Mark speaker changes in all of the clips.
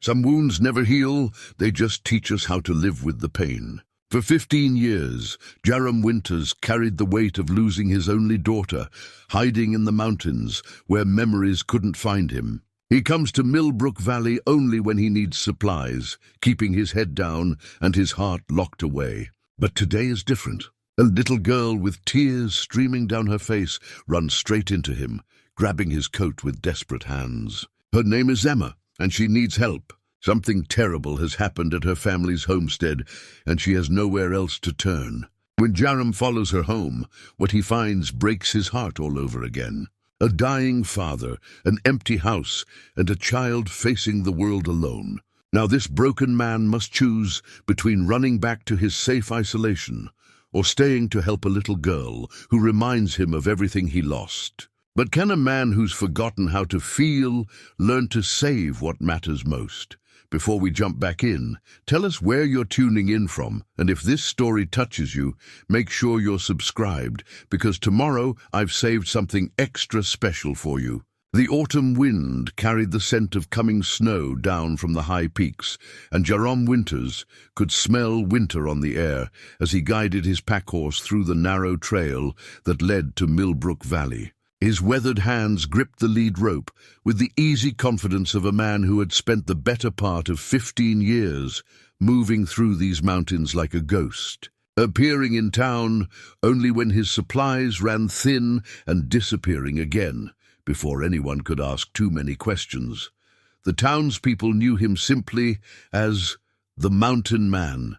Speaker 1: Some wounds never heal, they just teach us how to live with the pain. For 15 years, Jarom Winters carried the weight of losing his only daughter, hiding in the mountains where memories couldn't find him. He comes to Millbrook Valley only when he needs supplies, keeping his head down and his heart locked away. But today is different. A little girl with tears streaming down her face runs straight into him, grabbing his coat with desperate hands. Her name is Emma, and she needs help. Something terrible has happened at her family's homestead, and she has nowhere else to turn. When Jarom follows her home, what he finds breaks his heart all over again. A dying father, an empty house, and a child facing the world alone. Now this broken man must choose between running back to his safe isolation or staying to help a little girl who reminds him of everything he lost. But can a man who's forgotten how to feel learn to save what matters most? Before we jump back in, tell us where you're tuning in from, and if this story touches you, make sure you're subscribed, because tomorrow I've saved something extra special for you. The autumn wind carried the scent of coming snow down from the high peaks, and Jarom Winters could smell winter on the air as he guided his packhorse through the narrow trail that led to Millbrook Valley. His weathered hands gripped the lead rope with the easy confidence of a man who had spent the better part of 15 years moving through these mountains like a ghost, appearing in town only when his supplies ran thin and disappearing again before anyone could ask too many questions. The townspeople knew him simply as the Mountain Man,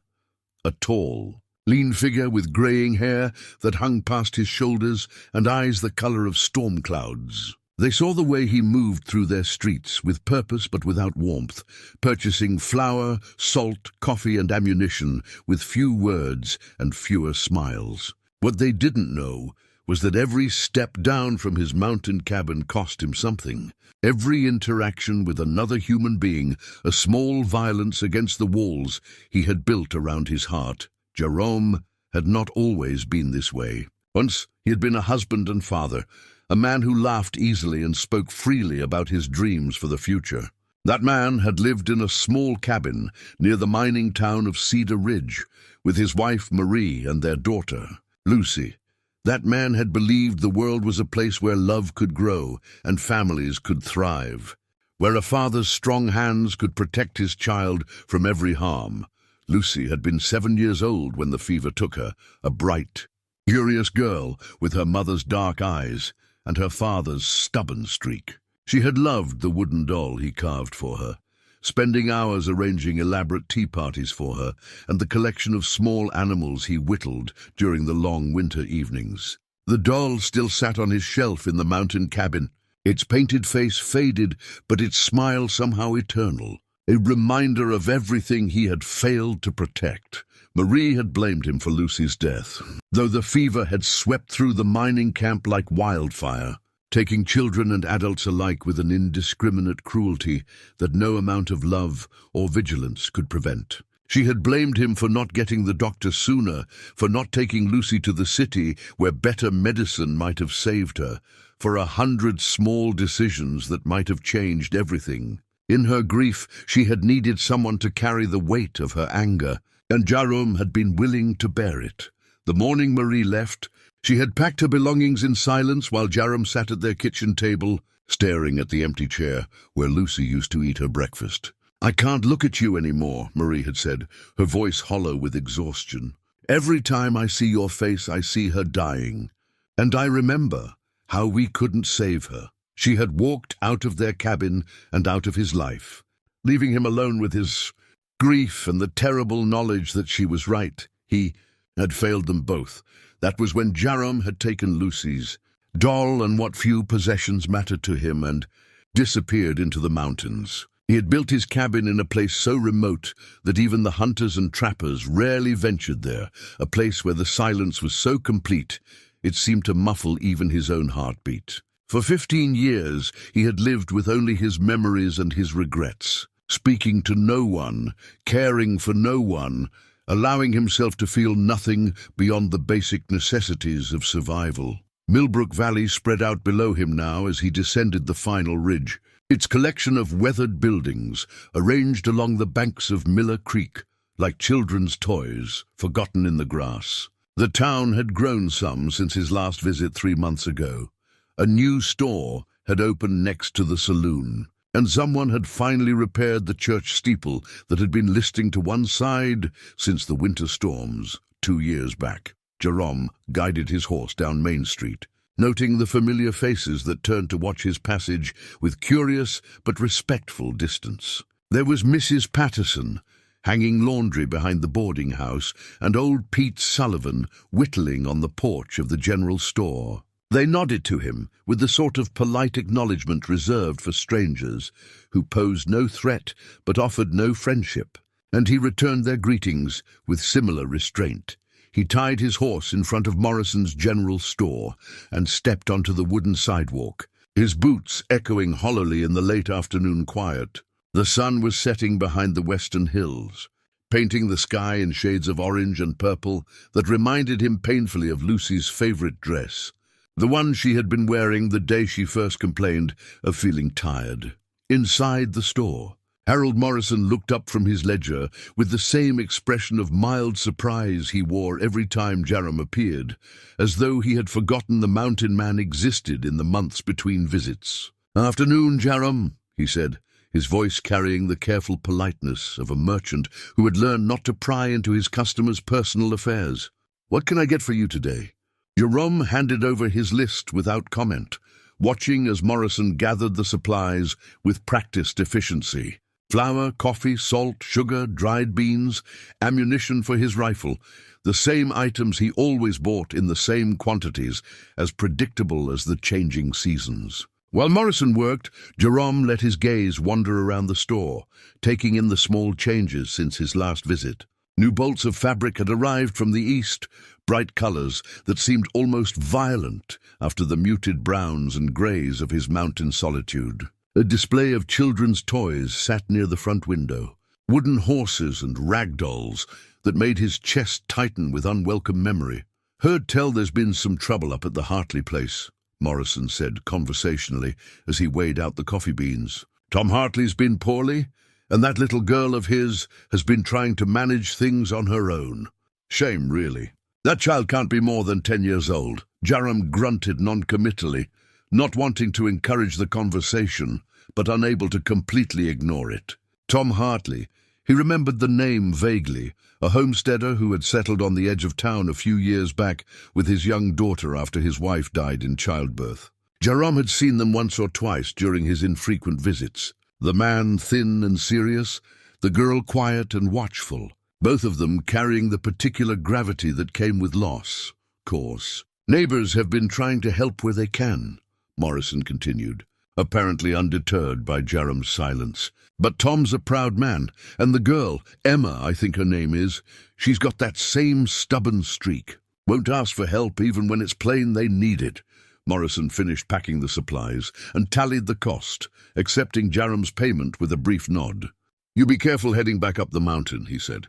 Speaker 1: a tall, lean figure with graying hair that hung past his shoulders and eyes the color of storm clouds. They saw the way he moved through their streets with purpose but without warmth, purchasing flour, salt, coffee, and ammunition with few words and fewer smiles. What they didn't know was that every step down from his mountain cabin cost him something. Every interaction with another human being, a small violence against the walls he had built around his heart. Jarom had not always been this way. Once he had been a husband and father, a man who laughed easily and spoke freely about his dreams for the future. That man had lived in a small cabin near the mining town of Cedar Ridge with his wife Marie and their daughter, Lucy. That man had believed the world was a place where love could grow and families could thrive, where a father's strong hands could protect his child from every harm. Lucy had been 7 years old when the fever took her, a bright, curious girl with her mother's dark eyes and her father's stubborn streak. She had loved the wooden doll he carved for her, spending hours arranging elaborate tea parties for her and the collection of small animals he whittled during the long winter evenings. The doll still sat on his shelf in the mountain cabin, its painted face faded but its smile somehow eternal. A reminder of everything he had failed to protect. Marie had blamed him for Lucy's death, though the fever had swept through the mining camp like wildfire, taking children and adults alike with an indiscriminate cruelty that no amount of love or vigilance could prevent. She had blamed him for not getting the doctor sooner, for not taking Lucy to the city where better medicine might have saved her, for 100 small decisions that might have changed everything. In her grief, she had needed someone to carry the weight of her anger, and Jarom had been willing to bear it. The morning Marie left, she had packed her belongings in silence while Jarom sat at their kitchen table, staring at the empty chair where Lucy used to eat her breakfast. "I can't look at you anymore," Marie had said, her voice hollow with exhaustion. "Every time I see your face, I see her dying. And I remember how we couldn't save her." She had walked out of their cabin and out of his life, leaving him alone with his grief and the terrible knowledge that she was right. He had failed them both. That was when Jarom had taken Lucy's doll and what few possessions mattered to him and disappeared into the mountains. He had built his cabin in a place so remote that even the hunters and trappers rarely ventured there, a place where the silence was so complete it seemed to muffle even his own heartbeat. For 15 years, he had lived with only his memories and his regrets, speaking to no one, caring for no one, allowing himself to feel nothing beyond the basic necessities of survival. Millbrook Valley spread out below him now as he descended the final ridge, its collection of weathered buildings arranged along the banks of Miller Creek, like children's toys, forgotten in the grass. The town had grown some since his last visit 3 months ago. A new store had opened next to the saloon, and someone had finally repaired the church steeple that had been listing to one side since the winter storms 2 years back. Jarom guided his horse down Main Street, noting the familiar faces that turned to watch his passage with curious but respectful distance. There was Mrs. Patterson, hanging laundry behind the boarding house, and old Pete Sullivan whittling on the porch of the general store. They nodded to him with the sort of polite acknowledgement reserved for strangers who posed no threat but offered no friendship, and he returned their greetings with similar restraint. He tied his horse in front of Morrison's general store and stepped onto the wooden sidewalk, his boots echoing hollowly in the late afternoon quiet. The sun was setting behind the western hills, painting the sky in shades of orange and purple that reminded him painfully of Lucy's favorite dress, the one she had been wearing the day she first complained of feeling tired. Inside the store, Harold Morrison looked up from his ledger with the same expression of mild surprise he wore every time Jarom appeared, as though he had forgotten the mountain man existed in the months between visits. "Afternoon, Jarom," he said, his voice carrying the careful politeness of a merchant who had learned not to pry into his customers' personal affairs. "What can I get for you today?" Jarom handed over his list without comment, watching as Morrison gathered the supplies with practiced efficiency. Flour, coffee, salt, sugar, dried beans, ammunition for his rifle, the same items he always bought in the same quantities, as predictable as the changing seasons. While Morrison worked, Jarom let his gaze wander around the store, taking in the small changes since his last visit. New bolts of fabric had arrived from the east, bright colors that seemed almost violent after the muted browns and grays of his mountain solitude. A display of children's toys sat near the front window, wooden horses and rag dolls that made his chest tighten with unwelcome memory. "Heard tell there's been some trouble up at the Hartley place," Morrison said conversationally as he weighed out the coffee beans. "Tom Hartley's been poorly, and that little girl of his has been trying to manage things on her own. Shame, really. That child can't be more than 10 years old." Jarom grunted non-committally, not wanting to encourage the conversation, but unable to completely ignore it. Tom Hartley. He remembered the name vaguely, a homesteader who had settled on the edge of town a few years back with his young daughter after his wife died in childbirth. Jarom had seen them once or twice during his infrequent visits. The man thin and serious, the girl quiet and watchful, both of them carrying the particular gravity that came with loss. Course. "Neighbors have been trying to help where they can," Morrison continued, apparently undeterred by Jarom's silence. "But Tom's a proud man, and the girl, Emma, I think her name is, she's got that same stubborn streak. Won't ask for help even when it's plain they need it." Morrison finished packing the supplies and tallied the cost, accepting Jarom's payment with a brief nod. "You be careful heading back up the mountain," he said.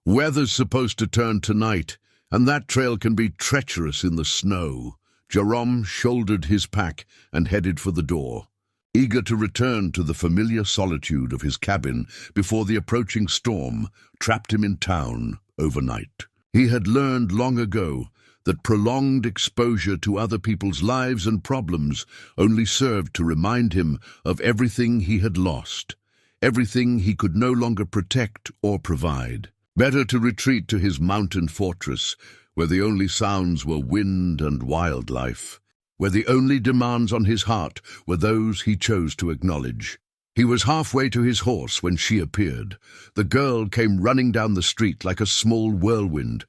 Speaker 1: "Weather's supposed to turn tonight, and that trail can be treacherous in the snow." Jarom shouldered his pack and headed for the door, eager to return to the familiar solitude of his cabin before the approaching storm trapped him in town overnight. He had learned long ago that prolonged exposure to other people's lives and problems only served to remind him of everything he had lost, everything he could no longer protect or provide. Better to retreat to his mountain fortress, where the only sounds were wind and wildlife, where the only demands on his heart were those he chose to acknowledge. He was halfway to his horse when she appeared. The girl came running down the street like a small whirlwind,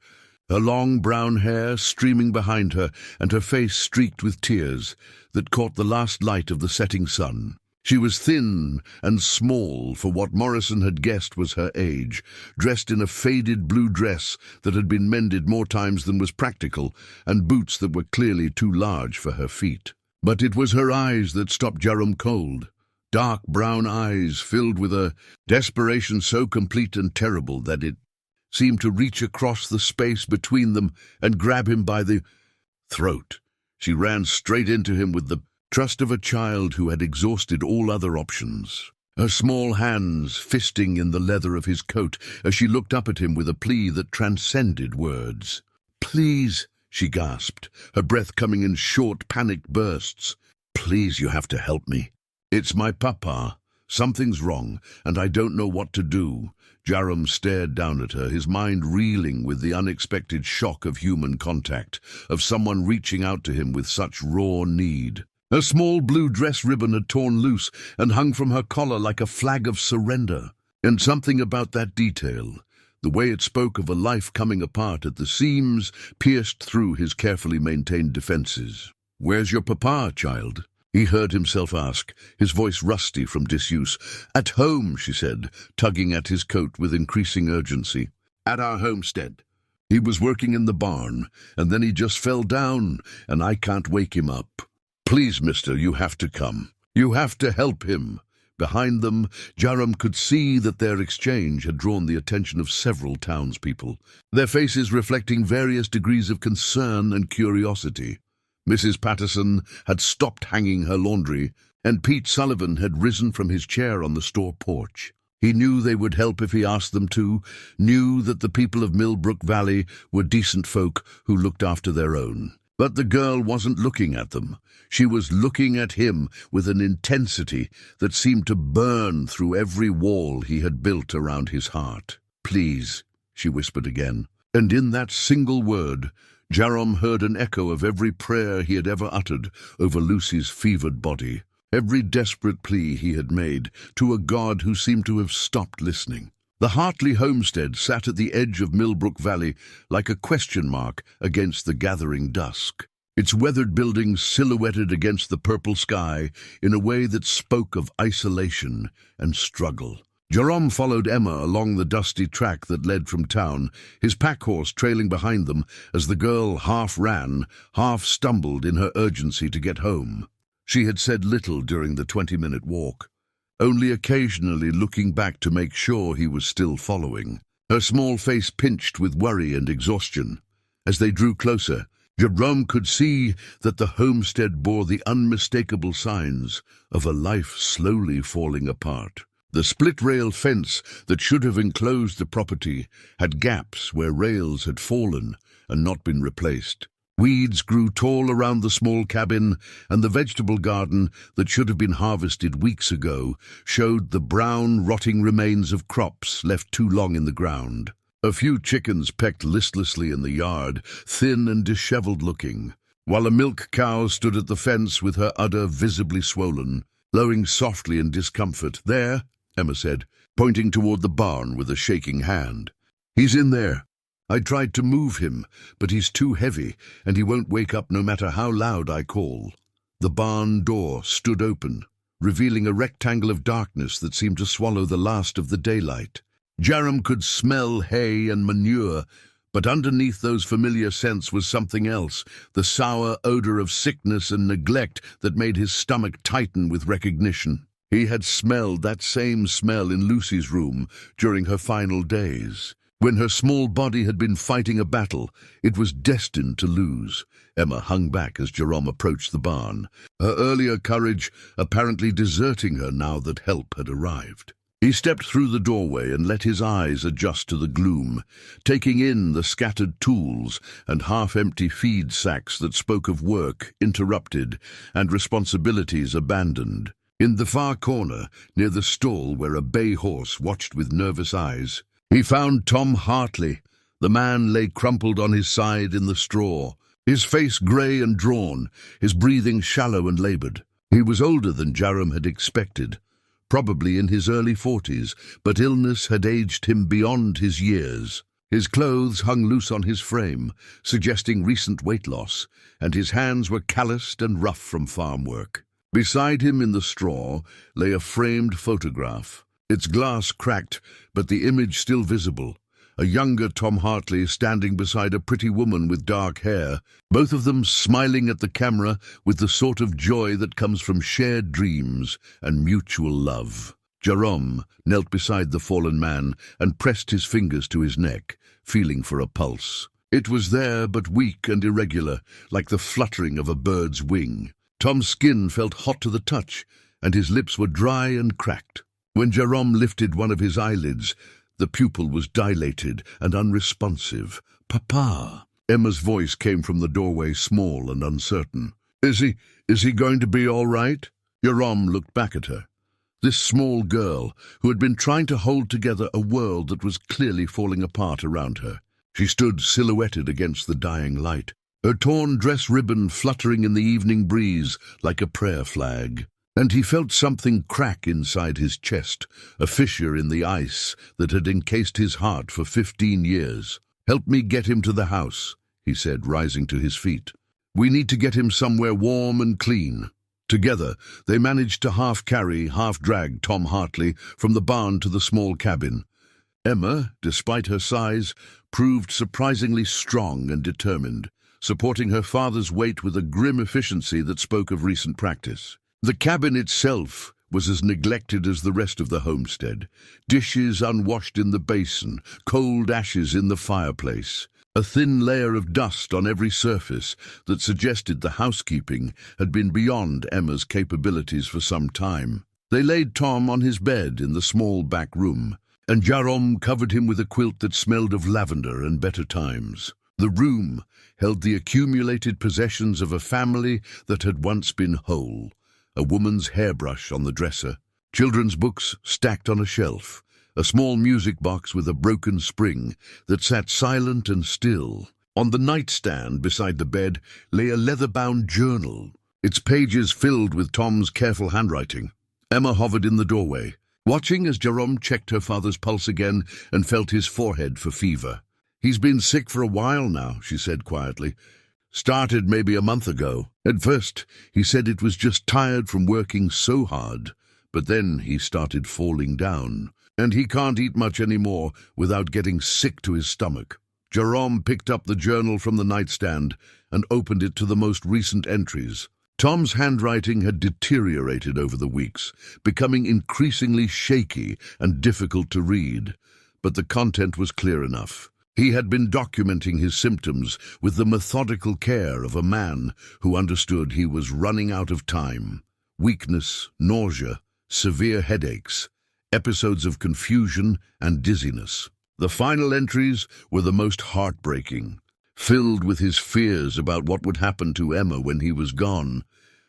Speaker 1: her long brown hair streaming behind her and her face streaked with tears that caught the last light of the setting sun. She was thin and small for what Morrison had guessed was her age, dressed in a faded blue dress that had been mended more times than was practical, and boots that were clearly too large for her feet. But it was her eyes that stopped Jarom cold, dark brown eyes filled with a desperation so complete and terrible that it seemed to reach across the space between them and grab him by the throat. She ran straight into him with the trust of a child who had exhausted all other options. Her small hands fisting in the leather of his coat as she looked up at him with a plea that transcended words. "Please," she gasped, her breath coming in short, panicked bursts. "Please, you have to help me. It's my papa. Something's wrong, and I don't know what to do." Jarom stared down at her, his mind reeling with the unexpected shock of human contact, of someone reaching out to him with such raw need. Her small blue dress ribbon had torn loose and hung from her collar like a flag of surrender. And something about that detail, the way it spoke of a life coming apart at the seams, pierced through his carefully maintained defenses. "Where's your papa, child?" he heard himself ask, his voice rusty from disuse. "At home," she said, tugging at his coat with increasing urgency. "At our homestead. He was working in the barn, and then he just fell down, and I can't wake him up. Please, mister, you have to come. You have to help him." Behind them, Jarom could see that their exchange had drawn the attention of several townspeople, their faces reflecting various degrees of concern and curiosity. Mrs. Patterson had stopped hanging her laundry, and Pete Sullivan had risen from his chair on the store porch. He knew they would help if he asked them to, knew that the people of Millbrook Valley were decent folk who looked after their own. But the girl wasn't looking at them. She was looking at him with an intensity that seemed to burn through every wall he had built around his heart. "Please," she whispered again. And in that single word, Jarom heard an echo of every prayer he had ever uttered over Lucy's fevered body, every desperate plea he had made to a God who seemed to have stopped listening. The Hartley homestead sat at the edge of Millbrook Valley like a question mark against the gathering dusk, its weathered buildings silhouetted against the purple sky in a way that spoke of isolation and struggle. Jarom followed Emma along the dusty track that led from town, his pack-horse trailing behind them as the girl half ran, half stumbled in her urgency to get home. She had said little during the 20-minute walk, only occasionally looking back to make sure he was still following, her small face pinched with worry and exhaustion. As they drew closer, Jarom could see that the homestead bore the unmistakable signs of a life slowly falling apart. The split-rail fence that should have enclosed the property had gaps where rails had fallen and not been replaced. Weeds grew tall around the small cabin, and the vegetable garden that should have been harvested weeks ago showed the brown, rotting remains of crops left too long in the ground. A few chickens pecked listlessly in the yard, thin and disheveled-looking, while a milk cow stood at the fence with her udder visibly swollen, lowing softly in discomfort. "There," Emma said, pointing toward the barn with a shaking hand. "He's in there. I tried to move him, but he's too heavy, and he won't wake up no matter how loud I call." The barn door stood open, revealing a rectangle of darkness that seemed to swallow the last of the daylight. Jarom could smell hay and manure, but underneath those familiar scents was something else, the sour odor of sickness and neglect that made his stomach tighten with recognition. He had smelled that same smell in Lucy's room during her final days. When her small body had been fighting a battle, it was destined to lose. Emma hung back as Jarom approached the barn, her earlier courage apparently deserting her now that help had arrived. He stepped through the doorway and let his eyes adjust to the gloom, taking in the scattered tools and half-empty feed sacks that spoke of work interrupted and responsibilities abandoned. In the far corner, near the stall where a bay horse watched with nervous eyes, he found Tom Hartley. The man lay crumpled on his side in the straw, his face grey and drawn, his breathing shallow and laboured. He was older than Jarom had expected, probably in his early 40s, but illness had aged him beyond his years. His clothes hung loose on his frame, suggesting recent weight loss, and his hands were calloused and rough from farm work. Beside him in the straw lay a framed photograph, its glass cracked, but the image still visible. A younger Tom Hartley standing beside a pretty woman with dark hair, both of them smiling at the camera with the sort of joy that comes from shared dreams and mutual love. Jarom knelt beside the fallen man and pressed his fingers to his neck, feeling for a pulse. It was there, but weak and irregular, like the fluttering of a bird's wing. Tom's skin felt hot to the touch, and his lips were dry and cracked. When Jarom lifted one of his eyelids, the pupil was dilated and unresponsive. "Papa!" Emma's voice came from the doorway, small and uncertain. Is he going to be all right?" Jarom looked back at her. This small girl, who had been trying to hold together a world that was clearly falling apart around her. She stood silhouetted against the dying light, her torn dress ribbon fluttering in the evening breeze like a prayer flag. And he felt something crack inside his chest, a fissure in the ice that had encased his heart for 15 years. "Help me get him to the house," he said, rising to his feet. "We need to get him somewhere warm and clean." Together, they managed to half-carry, half-drag Tom Hartley from the barn to the small cabin. Emma, despite her size, proved surprisingly strong and determined, supporting her father's weight with a grim efficiency that spoke of recent practice. The cabin itself was as neglected as the rest of the homestead. Dishes unwashed in the basin, cold ashes in the fireplace, a thin layer of dust on every surface that suggested the housekeeping had been beyond Emma's capabilities for some time. They laid Tom on his bed in the small back room, and Jarom covered him with a quilt that smelled of lavender and better times. The room held the accumulated possessions of a family that had once been whole. A woman's hairbrush on the dresser, children's books stacked on a shelf, a small music box with a broken spring that sat silent and still. On the nightstand beside the bed lay a leather-bound journal, its pages filled with Tom's careful handwriting. Emma hovered in the doorway, watching as Jarom checked her father's pulse again and felt his forehead for fever. "He's been sick for a while now," she said quietly. "Started maybe a month ago. At first, he said it was just tired from working so hard, but then he started falling down. And he can't eat much anymore without getting sick to his stomach." Jarom picked up the journal from the nightstand and opened it to the most recent entries. Tom's handwriting had deteriorated over the weeks, becoming increasingly shaky and difficult to read. But the content was clear enough. He had been documenting his symptoms with the methodical care of a man who understood he was running out of time. Weakness, nausea, severe headaches, episodes of confusion and dizziness. The final entries were the most heartbreaking, filled with his fears about what would happen to Emma when he was gone,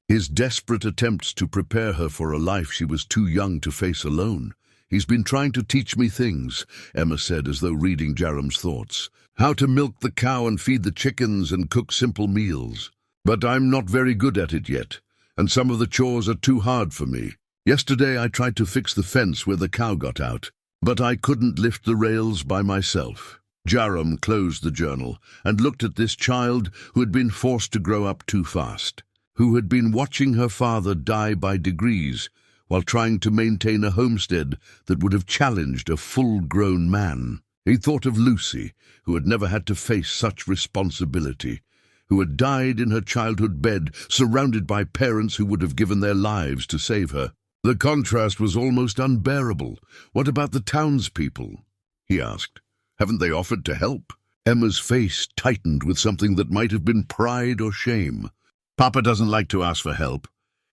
Speaker 1: his desperate attempts to prepare her for a life she was too young to face alone. "He's been trying to teach me things," Emma said as though reading Jarom's thoughts. "How to milk the cow and feed the chickens and cook simple meals. But I'm not very good at it yet, and some of the chores are too hard for me. Yesterday I tried to fix the fence where the cow got out, but I couldn't lift the rails by myself." Jarom closed the journal and looked at this child who had been forced to grow up too fast, who had been watching her father die by degrees while trying to maintain a homestead that would have challenged a full-grown man. He thought of Lucy, who had never had to face such responsibility, who had died in her childhood bed, surrounded by parents who would have given their lives to save her. The contrast was almost unbearable. "What about the townspeople?" he asked. "Haven't they offered to help?" Emma's face tightened with something that might have been pride or shame. "Papa doesn't like to ask for help.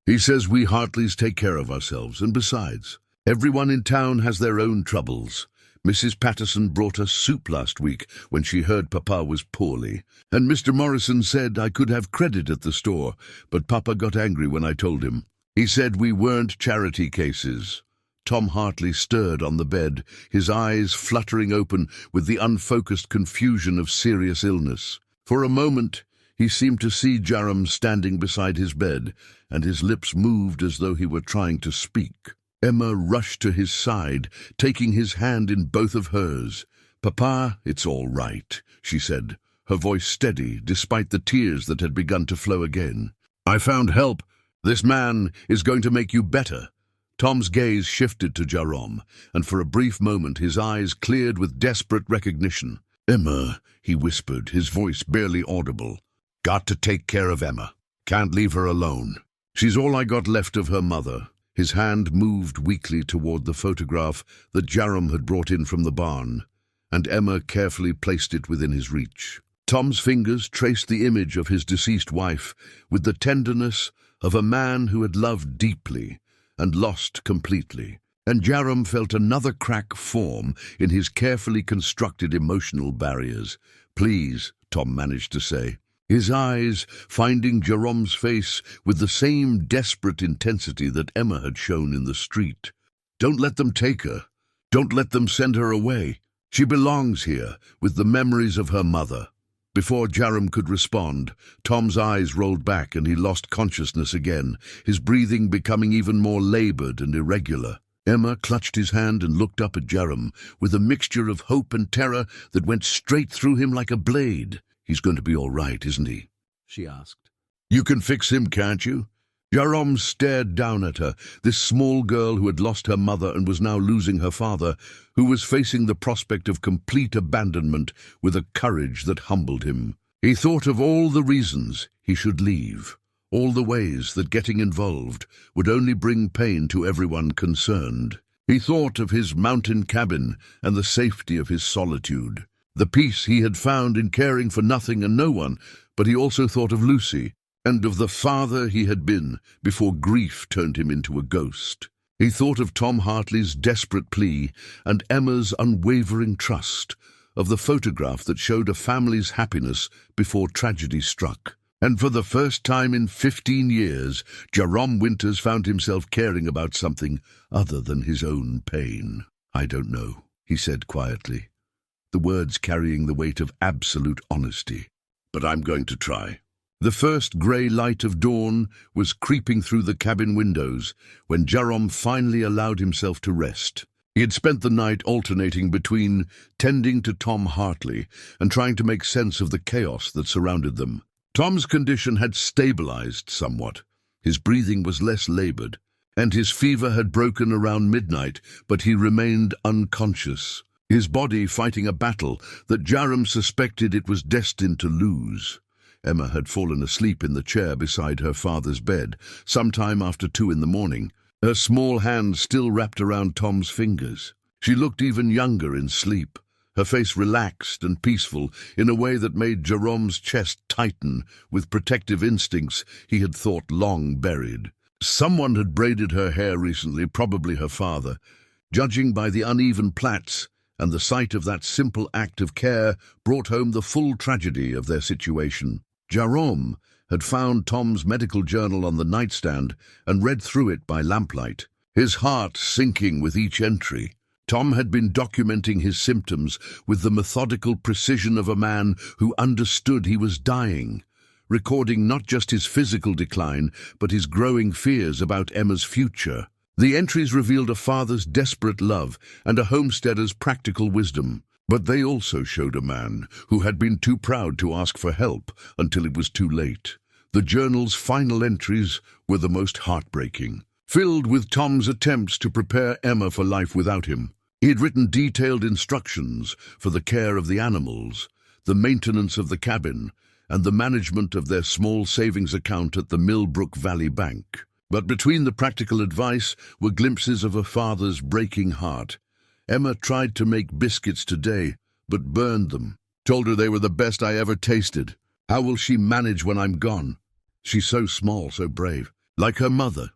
Speaker 1: He says we Hartleys take care of ourselves, and besides, everyone in town has their own troubles. Mrs. Patterson brought us soup last week when she heard Papa was poorly, and Mr. Morrison said I could have credit at the store, but Papa got angry when I told him. He said we weren't charity cases." Tom Hartley stirred on the bed, his eyes fluttering open with the unfocused confusion of serious illness. For a moment, he seemed to see Jarom standing beside his bed, and his lips moved as though he were trying to speak. Emma rushed to his side, taking his hand in both of hers. "Papa, it's all right," she said, her voice steady despite the tears that had begun to flow again. "I found help. This man is going to make you better." Tom's gaze shifted to Jarom, and for a brief moment his eyes cleared with desperate recognition. "Emma," he whispered, his voice barely audible. "Got to take care of Emma. Can't leave her alone. She's all I got left of her mother." His hand moved weakly toward the photograph that Jarom had brought in from the barn, and Emma carefully placed it within his reach. Tom's fingers traced the image of his deceased wife with the tenderness of a man who had loved deeply and lost completely. And Jarom felt another crack form in his carefully constructed emotional barriers. "Please," Tom managed to say, his eyes finding Jarom's face with the same desperate intensity that Emma had shown in the street. "Don't let them take her. Don't let them send her away. She belongs here, with the memories of her mother." Before Jarom could respond, Tom's eyes rolled back and he lost consciousness again, his breathing becoming even more labored and irregular. Emma clutched his hand and looked up at Jarom with a mixture of hope and terror that went straight through him like a blade. "He's going to be all right, isn't he?" she asked. "You can fix him, can't you?" Jarom stared down at her, this small girl who had lost her mother and was now losing her father, who was facing the prospect of complete abandonment with a courage that humbled him. He thought of all the reasons he should leave, all the ways that getting involved would only bring pain to everyone concerned. He thought of his mountain cabin and the safety of his solitude, the peace he had found in caring for nothing and no one, but he also thought of Lucy, and of the father he had been before grief turned him into a ghost. He thought of Tom Hartley's desperate plea and Emma's unwavering trust, of the photograph that showed a family's happiness before tragedy struck. And for the first time in 15 years, Jarom Winters found himself caring about something other than his own pain. "I don't know," he said quietly, the words carrying the weight of absolute honesty. "But I'm going to try." The first grey light of dawn was creeping through the cabin windows when Jarom finally allowed himself to rest. He had spent the night alternating between tending to Tom Hartley and trying to make sense of the chaos that surrounded them. Tom's condition had stabilized somewhat. His breathing was less labored, and his fever had broken around midnight, but he remained unconscious, his body fighting a battle that Jarom suspected it was destined to lose. Emma had fallen asleep in the chair beside her father's bed, sometime after 2 in the morning, her small hand still wrapped around Tom's fingers. She looked even younger in sleep, her face relaxed and peaceful in a way that made Jarom's chest tighten with protective instincts he had thought long buried. Someone had braided her hair recently, probably her father. Judging by the uneven plaits, and the sight of that simple act of care brought home the full tragedy of their situation. Jarom had found Tom's medical journal on the nightstand and read through it by lamplight, his heart sinking with each entry. Tom had been documenting his symptoms with the methodical precision of a man who understood he was dying, recording not just his physical decline, but his growing fears about Emma's future. The entries revealed a father's desperate love and a homesteader's practical wisdom. But they also showed a man who had been too proud to ask for help until it was too late. The journal's final entries were the most heartbreaking, filled with Tom's attempts to prepare Emma for life without him. He had written detailed instructions for the care of the animals, the maintenance of the cabin, and the management of their small savings account at the Millbrook Valley Bank. But between the practical advice were glimpses of a father's breaking heart. Emma tried to make biscuits today, but burned them. Told her they were the best I ever tasted. How will she manage when I'm gone? She's so small, so brave. Like her mother.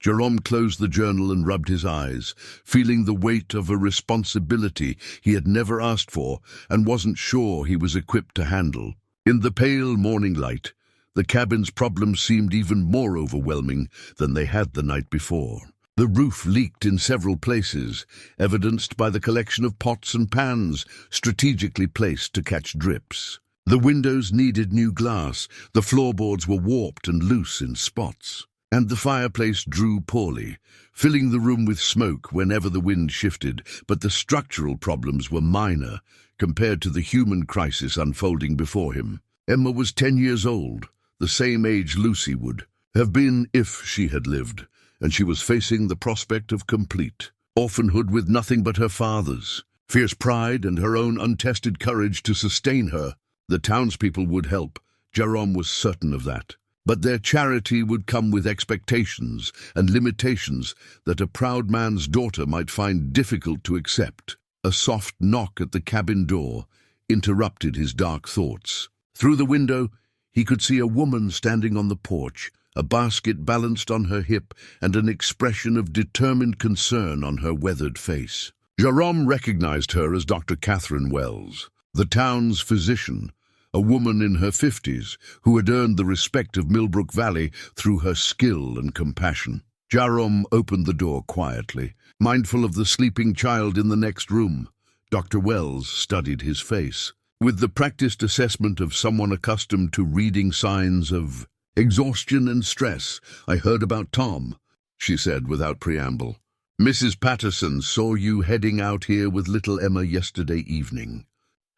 Speaker 1: Jarom closed the journal and rubbed his eyes, feeling the weight of a responsibility he had never asked for and wasn't sure he was equipped to handle. In the pale morning light, the cabin's problems seemed even more overwhelming than they had the night before. The roof leaked in several places, evidenced by the collection of pots and pans strategically placed to catch drips. The windows needed new glass, the floorboards were warped and loose in spots, and the fireplace drew poorly, filling the room with smoke whenever the wind shifted, but the structural problems were minor compared to the human crisis unfolding before him. Emma was 10 years old, the same age Lucy would have been if she had lived, and she was facing the prospect of complete orphanhood with nothing but her father's fierce pride and her own untested courage to sustain her. The townspeople would help, Jarom was certain of that. But their charity would come with expectations and limitations that a proud man's daughter might find difficult to accept. A soft knock at the cabin door interrupted his dark thoughts. Through the window, he could see a woman standing on the porch, a basket balanced on her hip and an expression of determined concern on her weathered face. Jarom recognized her as Dr. Catherine Wells, the town's physician, a woman in her 50s who had earned the respect of Millbrook Valley through her skill and compassion. Jarom opened the door quietly, mindful of the sleeping child in the next room. Dr. Wells studied his face. With the practiced assessment of someone accustomed to reading signs of exhaustion and stress, "I heard about Tom," she said without preamble. "Mrs. Patterson saw you heading out here with little Emma yesterday evening.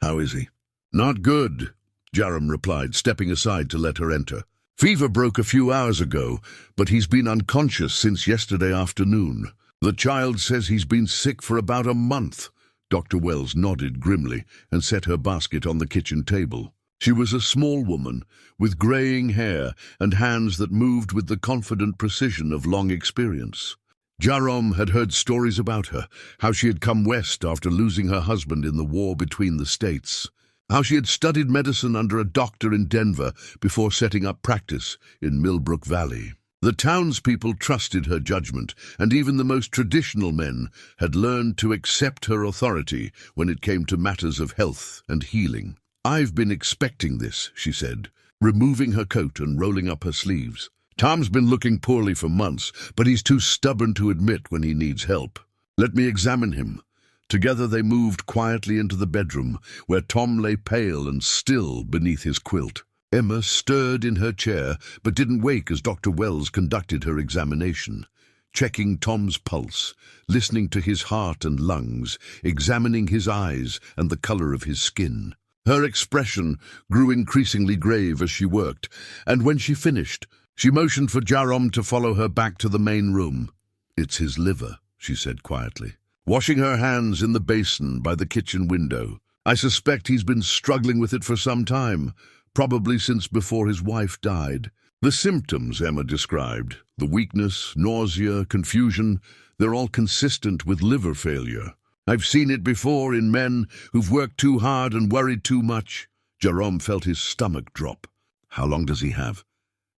Speaker 1: How is he?" "Not good," Jarom replied, stepping aside to let her enter. "Fever broke a few hours ago, but he's been unconscious since yesterday afternoon. The child says he's been sick for about a month." Dr. Wells nodded grimly and set her basket on the kitchen table. She was a small woman, with graying hair and hands that moved with the confident precision of long experience. Jarom had heard stories about her, how she had come west after losing her husband in the war between the states, how she had studied medicine under a doctor in Denver before setting up practice in Millbrook Valley. The townspeople trusted her judgment, and even the most traditional men had learned to accept her authority when it came to matters of health and healing. "I've been expecting this," she said, removing her coat and rolling up her sleeves. "Tom's been looking poorly for months, but he's too stubborn to admit when he needs help. Let me examine him." Together they moved quietly into the bedroom, where Tom lay pale and still beneath his quilt. Emma stirred in her chair, but didn't wake as Dr. Wells conducted her examination, checking Tom's pulse, listening to his heart and lungs, examining his eyes and the color of his skin. Her expression grew increasingly grave as she worked, and when she finished, she motioned for Jarom to follow her back to the main room. "It's his liver," she said quietly, washing her hands in the basin by the kitchen window. "I suspect he's been struggling with it for some time, probably since before his wife died." The symptoms Emma described, the weakness, nausea, confusion, they're all consistent with liver failure. "I've seen it before in men who've worked too hard and worried too much." Jarom felt his stomach drop. "How long does he have?"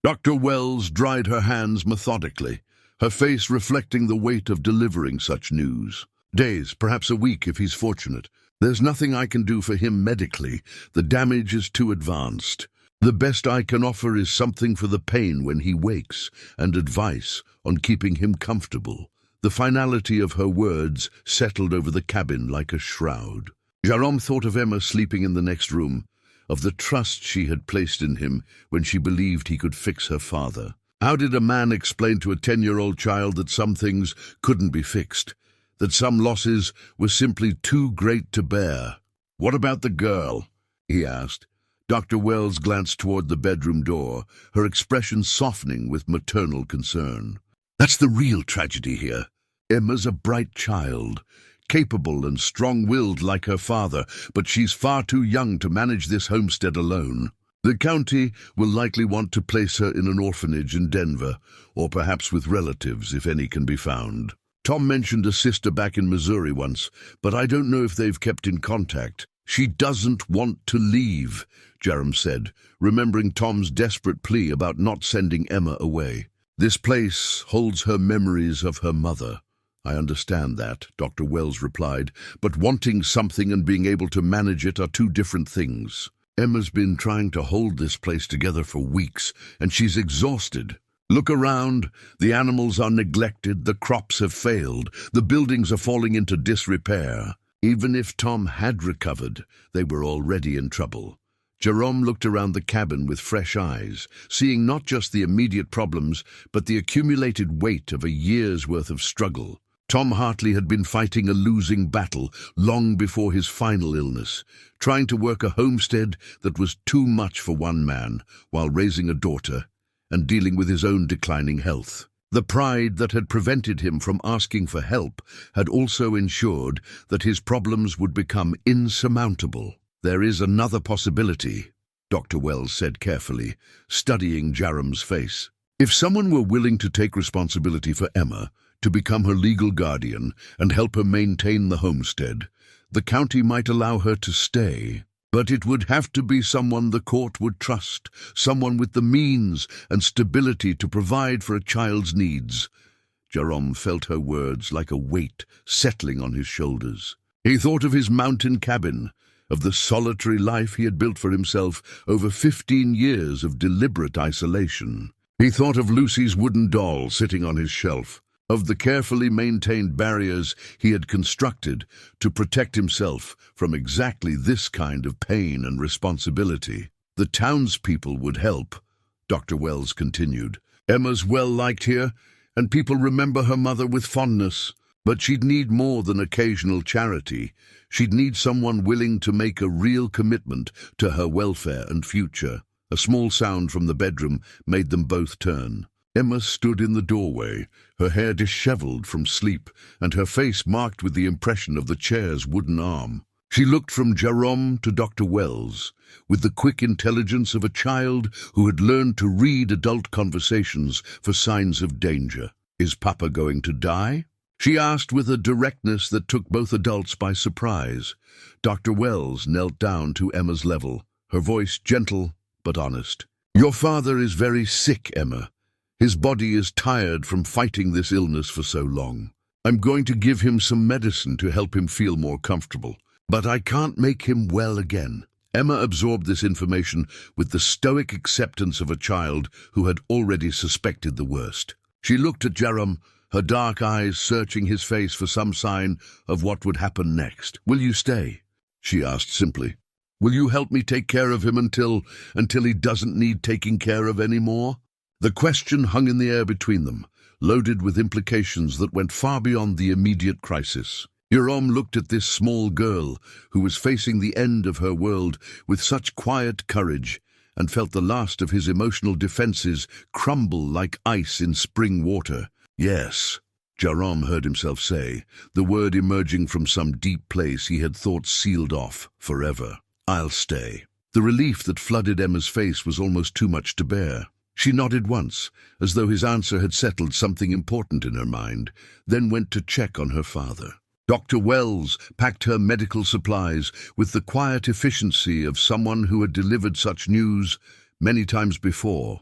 Speaker 1: Dr. Wells dried her hands methodically, her face reflecting the weight of delivering such news. "Days, perhaps a week if he's fortunate. There's nothing I can do for him medically. The damage is too advanced. The best I can offer is something for the pain when he wakes, and advice on keeping him comfortable." The finality of her words settled over the cabin like a shroud. Jarom thought of Emma sleeping in the next room, of the trust she had placed in him when she believed he could fix her father. How did a man explain to a 10-year-old child that some things couldn't be fixed, that some losses were simply too great to bear? "What about the girl?" he asked. Dr. Wells glanced toward the bedroom door, her expression softening with maternal concern. "That's the real tragedy here. Emma's a bright child, capable and strong-willed like her father, but she's far too young to manage this homestead alone. The county will likely want to place her in an orphanage in Denver, or perhaps with relatives if any can be found. Tom mentioned a sister back in Missouri once, but I don't know if they've kept in contact." "She doesn't want to leave," Jarom said, remembering Tom's desperate plea about not sending Emma away. "This place holds her memories of her mother." "I understand that," Dr. Wells replied, "but wanting something and being able to manage it are two different things. Emma's been trying to hold this place together for weeks, and she's exhausted. Look around. The animals are neglected, the crops have failed, the buildings are falling into disrepair." Even if Tom had recovered, they were already in trouble. Jarom looked around the cabin with fresh eyes, seeing not just the immediate problems, but the accumulated weight of a year's worth of struggle. Tom Hartley had been fighting a losing battle long before his final illness, trying to work a homestead that was too much for one man, while raising a daughter and dealing with his own declining health. The pride that had prevented him from asking for help had also ensured that his problems would become insurmountable. "There is another possibility," Dr. Wells said carefully, studying Jarom's face. "If someone were willing to take responsibility for Emma, to become her legal guardian and help her maintain the homestead, the county might allow her to stay. But it would have to be someone the court would trust, someone with the means and stability to provide for a child's needs. Jarom felt her words like a weight settling on his shoulders. He thought of his mountain cabin, of the solitary life he had built for himself over 15 years of deliberate isolation. He thought of Lucy's wooden doll sitting on his shelf, of the carefully maintained barriers he had constructed to protect himself from exactly this kind of pain and responsibility. The townspeople would help, Dr. Wells continued. Emma's well liked here, and people remember her mother with fondness. But she'd need more than occasional charity. She'd need someone willing to make a real commitment to her welfare and future. A small sound from the bedroom made them both turn. Emma stood in the doorway, her hair disheveled from sleep, and her face marked with the impression of the chair's wooden arm. She looked from Jarom to Dr. Wells, with the quick intelligence of a child who had learned to read adult conversations for signs of danger. "Is Papa going to die?" she asked with a directness that took both adults by surprise. Dr. Wells knelt down to Emma's level, her voice gentle but honest. "Your father is very sick, Emma. His body is tired from fighting this illness for so long. I'm going to give him some medicine to help him feel more comfortable, but I can't make him well again." Emma absorbed this information with the stoic acceptance of a child who had already suspected the worst. She looked at Jarom, her dark eyes searching his face for some sign of what would happen next. "Will you stay?" she asked simply. "Will you help me take care of him until he doesn't need taking care of anymore?" The question hung in the air between them, loaded with implications that went far beyond the immediate crisis. Jarom looked at this small girl who was facing the end of her world with such quiet courage and felt the last of his emotional defenses crumble like ice in spring water. "Yes," Jarom heard himself say, the word emerging from some deep place he had thought sealed off forever. "I'll stay." The relief that flooded Emma's face was almost too much to bear. She nodded once, as though his answer had settled something important in her mind, then went to check on her father. Dr. Wells packed her medical supplies with the quiet efficiency of someone who had delivered such news many times before,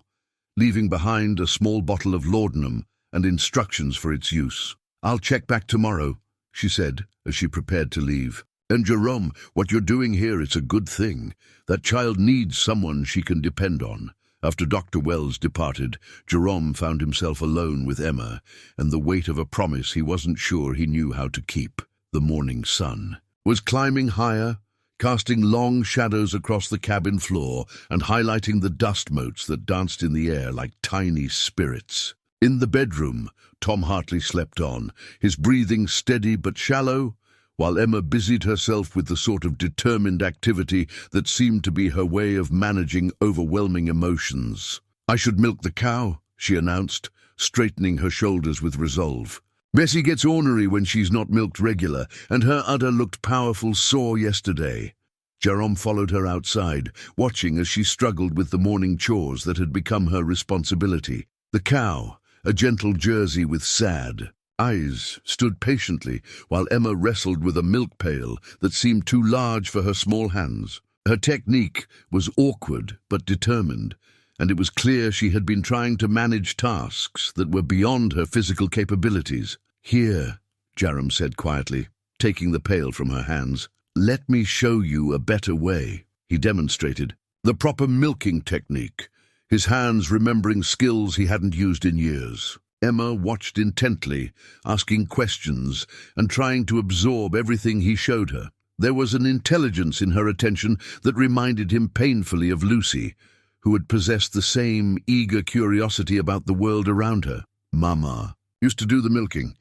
Speaker 1: leaving behind a small bottle of laudanum and instructions for its use. "I'll check back tomorrow," she said as she prepared to leave. "And Jarom, what you're doing here is a good thing. That child needs someone she can depend on." After Dr. Wells departed, Jarom found himself alone with Emma and the weight of a promise he wasn't sure he knew how to keep. The morning sun was climbing higher, casting long shadows across the cabin floor and highlighting the dust motes that danced in the air like tiny spirits. In the bedroom, Tom Hartley slept on, his breathing steady but shallow, while Emma busied herself with the sort of determined activity that seemed to be her way of managing overwhelming emotions. "I should milk the cow," she announced, straightening her shoulders with resolve. "Bessie gets ornery when she's not milked regular, and her udder looked powerful sore yesterday." Jarom followed her outside, watching as she struggled with the morning chores that had become her responsibility. The cow, a gentle Jersey with sad eyes, stood patiently while Emma wrestled with a milk pail that seemed too large for her small hands. Her technique was awkward but determined, and it was clear she had been trying to manage tasks that were beyond her physical capabilities. "Here," Jarom said quietly, taking the pail from her hands. "Let me show you a better way." He demonstrated the proper milking technique, his hands remembering skills he hadn't used in years. Emma watched intently, asking questions and trying to absorb everything he showed her. There was an intelligence in her attention that reminded him painfully of Lucy, who had possessed the same eager curiosity about the world around her. "Mama used to do the milking,"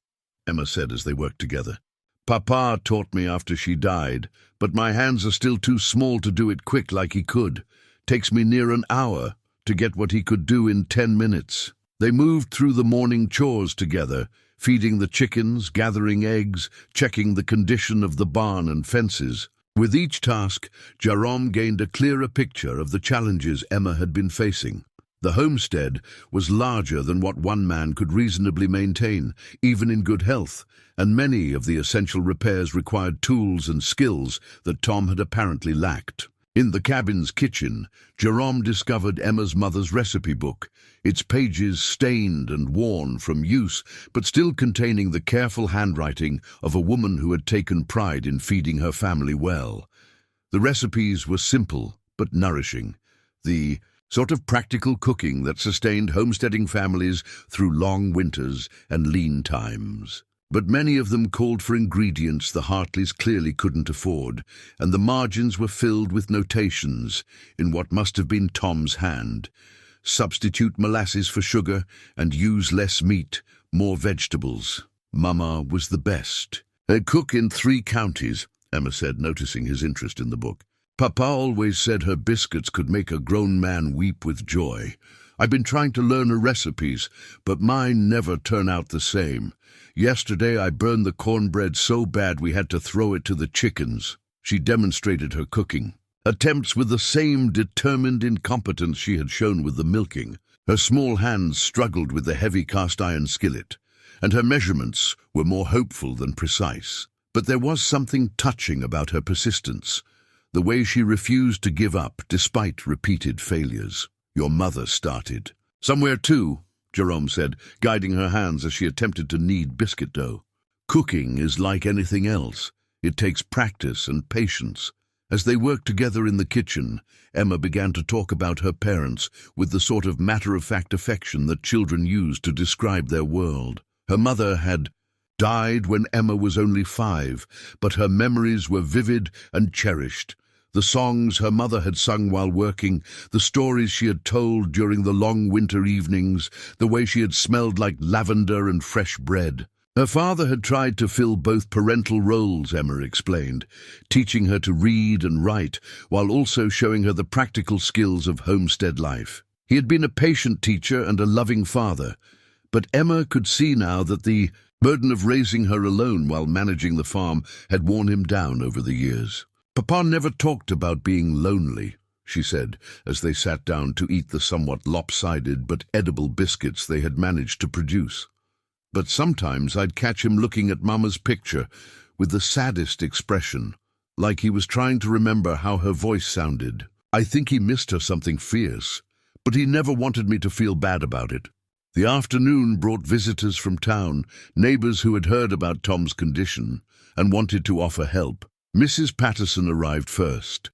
Speaker 1: Emma said as they worked together. "Papa taught me after she died, but my hands are still too small to do it quick like he could. Takes me near an hour to get what he could do in 10 minutes. They moved through the morning chores together, feeding the chickens, gathering eggs, checking the condition of the barn and fences. With each task, Jarom gained a clearer picture of the challenges Emma had been facing. The homestead was larger than what one man could reasonably maintain, even in good health, and many of the essential repairs required tools and skills that Tom had apparently lacked. In the cabin's kitchen, Jarom discovered Emma's mother's recipe book, its pages stained and worn from use, but still containing the careful handwriting of a woman who had taken pride in feeding her family well. The recipes were simple but nourishing, the sort of practical cooking that sustained homesteading families through long winters and lean times. But many of them called for ingredients the Hartleys clearly couldn't afford, and the margins were filled with notations in what must have been Tom's hand. Substitute molasses for sugar and use less meat, more vegetables. Mama was the best. A cook in 3 counties, Emma said, noticing his interest in the book. Papa always said her biscuits could make a grown man weep with joy. I've been trying to learn her recipes, but mine never turn out the same. Yesterday I burned the cornbread so bad we had to throw it to the chickens. She demonstrated her cooking. Attempts with the same determined incompetence she had shown with the milking. Her small hands struggled with the heavy cast-iron skillet, and her measurements were more hopeful than precise. But there was something touching about her persistence, the way she refused to give up despite repeated failures. Your mother started. Somewhere too, Jarom said, guiding her hands as she attempted to knead biscuit dough. Cooking is like anything else. It takes practice and patience. As they worked together in the kitchen, Emma began to talk about her parents with the sort of matter-of-fact affection that children use to describe their world. Her mother had died when Emma was only 5, but her memories were vivid and cherished. The songs her mother had sung while working, the stories she had told during the long winter evenings, the way she had smelled like lavender and fresh bread. Her father had tried to fill both parental roles, Emma explained, teaching her to read and write, while also showing her the practical skills of homestead life. He had been a patient teacher and a loving father, but Emma could see now that the burden of raising her alone while managing the farm had worn him down over the years. Papa never talked about being lonely, she said, as they sat down to eat the somewhat lopsided but edible biscuits they had managed to produce. But sometimes I'd catch him looking at Mama's picture with the saddest expression, like he was trying to remember how her voice sounded. I think he missed her something fierce, but he never wanted me to feel bad about it. The afternoon brought visitors from town, neighbors who had heard about Tom's condition and wanted to offer help. Mrs. Patterson arrived first,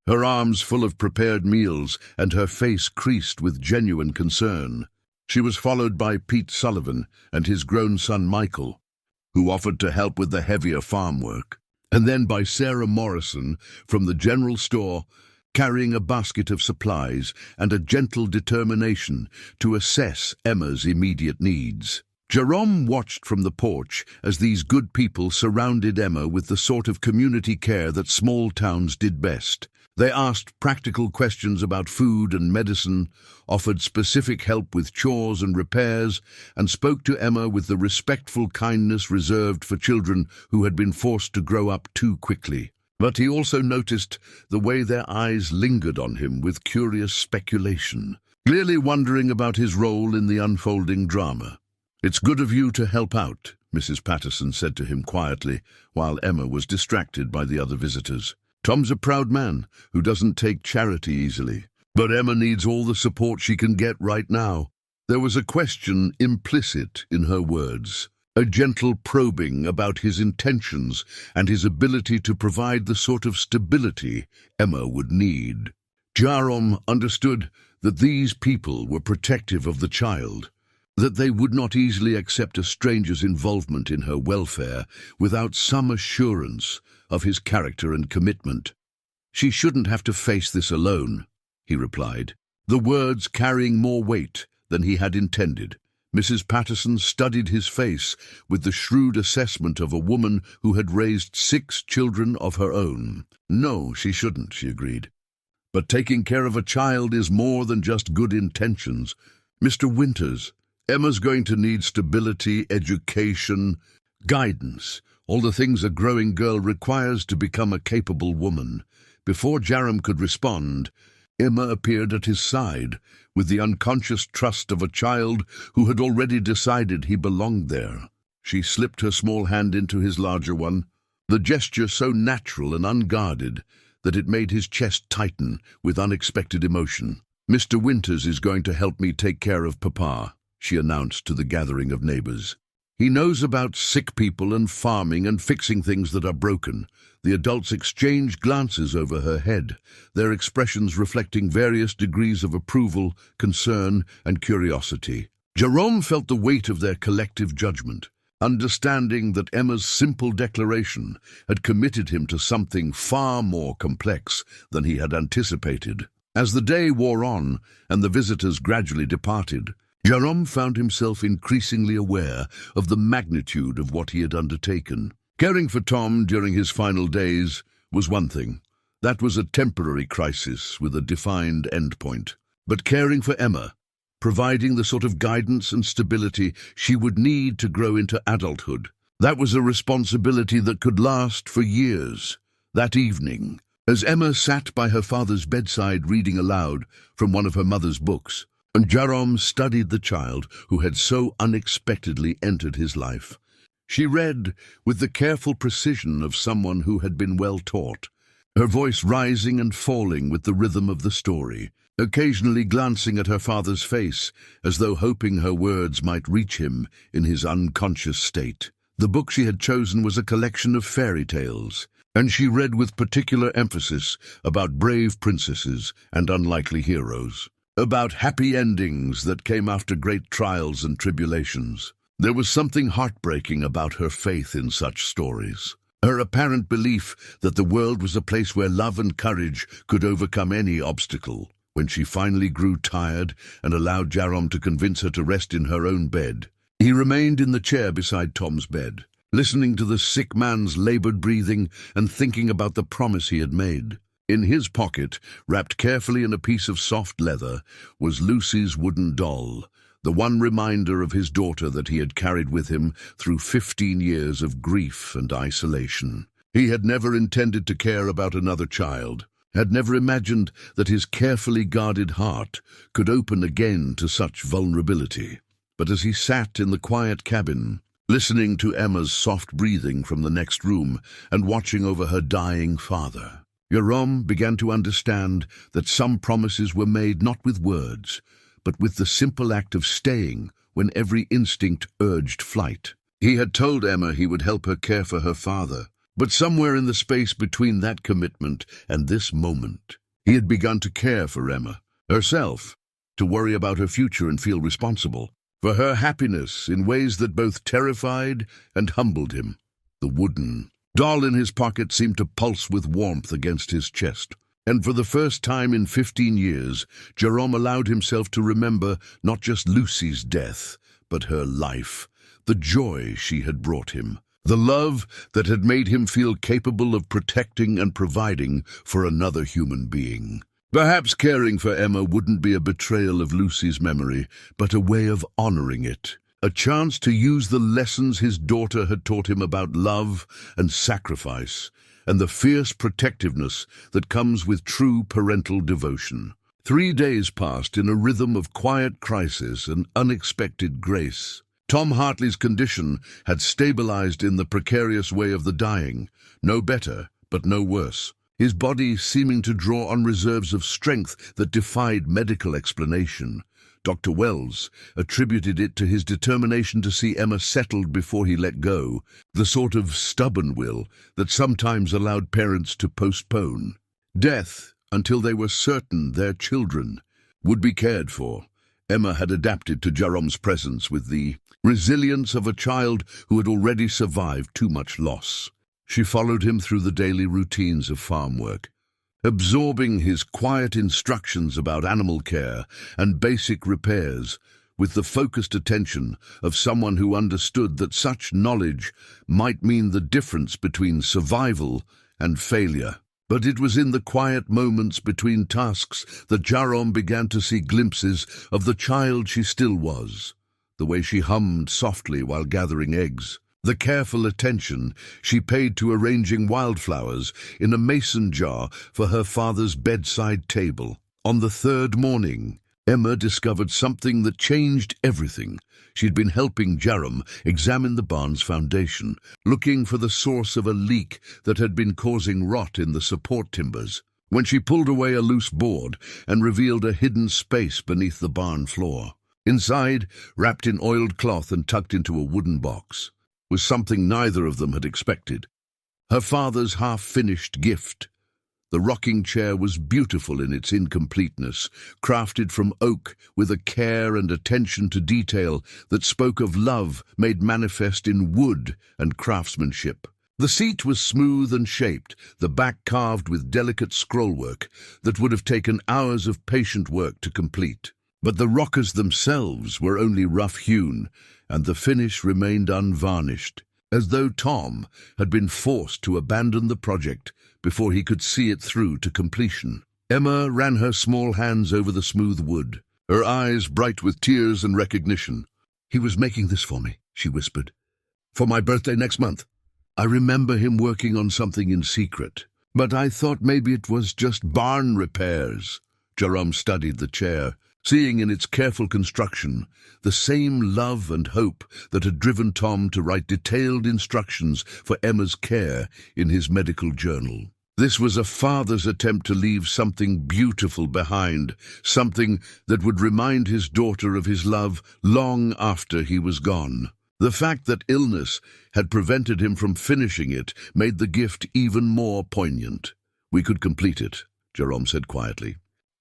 Speaker 1: her arms full of prepared meals and her face creased with genuine concern. She was followed by Pete Sullivan and his grown son Michael, who offered to help with the heavier farm work, and then by Sarah Morrison from the general store, carrying a basket of supplies and a gentle determination to assess Emma's immediate needs. Jarom watched from the porch as these good people surrounded Emma with the sort of community care that small towns did best. They asked practical questions about food and medicine, offered specific help with chores and repairs, and spoke to Emma with the respectful kindness reserved for children who had been forced to grow up too quickly. But he also noticed the way their eyes lingered on him with curious speculation, clearly wondering about his role in the unfolding drama. "It's good of you to help out," Mrs. Patterson said to him quietly, while Emma was distracted by the other visitors. "Tom's a proud man who doesn't take charity easily, but Emma needs all the support she can get right now." There was a question implicit in her words, a gentle probing about his intentions and his ability to provide the sort of stability Emma would need. Jarom understood that these people were protective of the child, that they would not easily accept a stranger's involvement in her welfare without some assurance of his character and commitment. "She shouldn't have to face this alone," he replied, the words carrying more weight than he had intended. Mrs. Patterson studied his face with the shrewd assessment of a woman who had raised 6 children of her own. "No, she shouldn't," she agreed. "But taking care of a child is more than just good intentions. Mr. Winters, Emma's going to need stability, education, guidance, all the things a growing girl requires to become a capable woman." Before Jarom could respond, Emma appeared at his side, with the unconscious trust of a child who had already decided he belonged there. She slipped her small hand into his larger one, the gesture so natural and unguarded that it made his chest tighten with unexpected emotion. "Mr. Winters is going to help me take care of Papa," she announced to the gathering of neighbors. "He knows about sick people and farming and fixing things that are broken." The adults exchanged glances over her head, their expressions reflecting various degrees of approval, concern, and curiosity. Jarom felt the weight of their collective judgment, understanding that Emma's simple declaration had committed him to something far more complex than he had anticipated. As the day wore on and the visitors gradually departed, Jarom found himself increasingly aware of the magnitude of what he had undertaken. Caring for Tom during his final days was one thing. That was a temporary crisis with a defined endpoint. But caring for Emma, providing the sort of guidance and stability she would need to grow into adulthood, that was a responsibility that could last for years. That evening, as Emma sat by her father's bedside reading aloud from one of her mother's books, and Jarom studied the child who had so unexpectedly entered his life, she read with the careful precision of someone who had been well taught, her voice rising and falling with the rhythm of the story, occasionally glancing at her father's face as though hoping her words might reach him in his unconscious state. The book she had chosen was a collection of fairy tales, and she read with particular emphasis about brave princesses and unlikely heroes, about happy endings that came after great trials and tribulations. There was something heartbreaking about her faith in such stories, her apparent belief that the world was a place where love and courage could overcome any obstacle. When she finally grew tired and allowed Jarom to convince her to rest in her own bed, he remained in the chair beside Tom's bed, listening to the sick man's labored breathing and thinking about the promise he had made. In his pocket, wrapped carefully in a piece of soft leather, was Lucy's wooden doll, the one reminder of his daughter that he had carried with him through 15 years of grief and isolation. He had never intended to care about another child, had never imagined that his carefully guarded heart could open again to such vulnerability. But as he sat in the quiet cabin, listening to Emma's soft breathing from the next room and watching over her dying father, Jarom began to understand that some promises were made not with words, but with the simple act of staying when every instinct urged flight. He had told Emma he would help her care for her father, but somewhere in the space between that commitment and this moment, he had begun to care for Emma, herself, to worry about her future and feel responsible for her happiness in ways that both terrified and humbled him. The wooden doll in his pocket seemed to pulse with warmth against his chest, and for the first time in 15 years, Jarom allowed himself to remember not just Lucy's death, but her life, the joy she had brought him, the love that had made him feel capable of protecting and providing for another human being. Perhaps caring for Emma wouldn't be a betrayal of Lucy's memory, but a way of honoring it, a chance to use the lessons his daughter had taught him about love and sacrifice, and the fierce protectiveness that comes with true parental devotion. 3 days passed in a rhythm of quiet crisis and unexpected grace. Tom Hartley's condition had stabilized in the precarious way of the dying, no better, but no worse, his body seeming to draw on reserves of strength that defied medical explanation. Dr. Wells attributed it to his determination to see Emma settled before he let go, the sort of stubborn will that sometimes allowed parents to postpone death until they were certain their children would be cared for. Emma had adapted to Jarom's presence with the resilience of a child who had already survived too much loss. She followed him through the daily routines of farm work, absorbing his quiet instructions about animal care and basic repairs with the focused attention of someone who understood that such knowledge might mean the difference between survival and failure. But it was in the quiet moments between tasks that Jarom began to see glimpses of the child she still was, the way she hummed softly while gathering eggs, the careful attention she paid to arranging wildflowers in a mason jar for her father's bedside table. On the third morning, Emma discovered something that changed everything. She'd been helping Jarom examine the barn's foundation, looking for the source of a leak that had been causing rot in the support timbers. When she pulled away a loose board and revealed a hidden space beneath the barn floor. Inside, wrapped in oiled cloth and tucked into a wooden box, was something neither of them had expected. Her father's half-finished gift. The rocking chair was beautiful in its incompleteness, crafted from oak with a care and attention to detail that spoke of love made manifest in wood and craftsmanship. The seat was smooth and shaped, the back carved with delicate scrollwork that would have taken hours of patient work to complete. But the rockers themselves were only rough-hewn, and the finish remained unvarnished, as though Tom had been forced to abandon the project before he could see it through to completion. Emma ran her small hands over the smooth wood, her eyes bright with tears and recognition. "He was making this for me," she whispered. "For my birthday next month. I remember him working on something in secret, but I thought maybe it was just barn repairs." Jarom studied the chair, seeing in its careful construction the same love and hope that had driven Tom to write detailed instructions for Emma's care in his medical journal. This was a father's attempt to leave something beautiful behind, something that would remind his daughter of his love long after he was gone. The fact that illness had prevented him from finishing it made the gift even more poignant. "We could complete it," Jarom said quietly.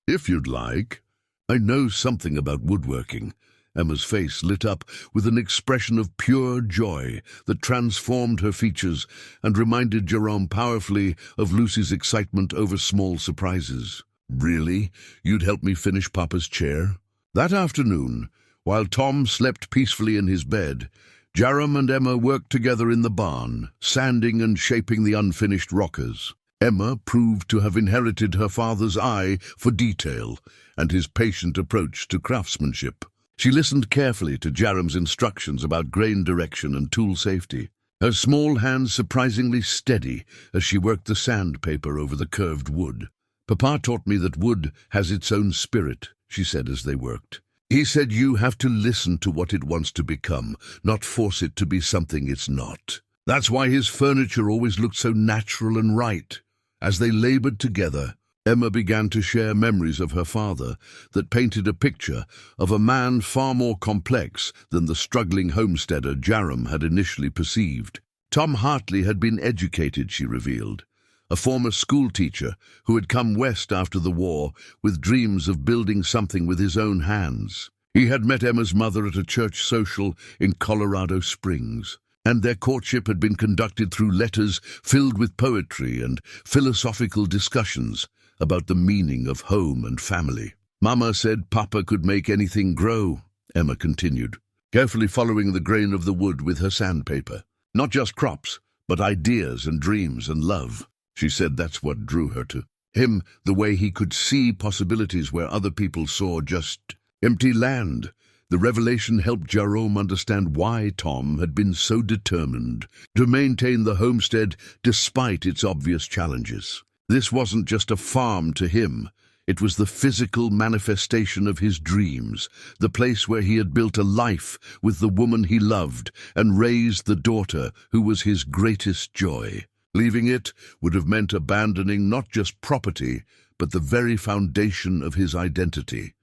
Speaker 1: "If you'd like. I know something about woodworking." Emma's face lit up with an expression of pure joy that transformed her features and reminded Jarom powerfully of Lucy's excitement over small surprises. "Really? You'd help me finish Papa's chair?" That afternoon, while Tom slept peacefully in his bed, Jarom and Emma worked together in the barn, sanding and shaping the unfinished rockers. Emma proved to have inherited her father's eye for detail and his patient approach to craftsmanship. She listened carefully to Jarom's instructions about grain direction and tool safety, her small hands surprisingly steady as she worked the sandpaper over the curved wood. "Papa taught me that wood has its own spirit," she said as they worked. "He said you have to listen to what it wants to become, not force it to be something it's not. That's why his furniture always looked so natural and right." As they labored together, Emma began to share memories of her father that painted a picture of a man far more complex than the struggling homesteader Jarom had initially perceived. Tom Hartley had been educated, she revealed, a former school teacher who had come west after the war with dreams of building something with his own hands. He had met Emma's mother at a church social in Colorado Springs, and their courtship had been conducted through letters filled with poetry and philosophical discussions about the meaning of home and family. "Mama said Papa could make anything grow," Emma continued, carefully following the grain of the wood with her sandpaper. "Not just crops, but ideas and dreams and love." She said that's what drew her to him, the way he could see possibilities where other people saw just empty land. The revelation helped Jarom understand why Tom had been so determined to maintain the homestead despite its obvious challenges. This wasn't just a farm to him. It was the physical manifestation of his dreams, the place where he had built a life with the woman he loved and raised the daughter who was his greatest joy. Leaving it would have meant abandoning not just property, but the very foundation of his identity.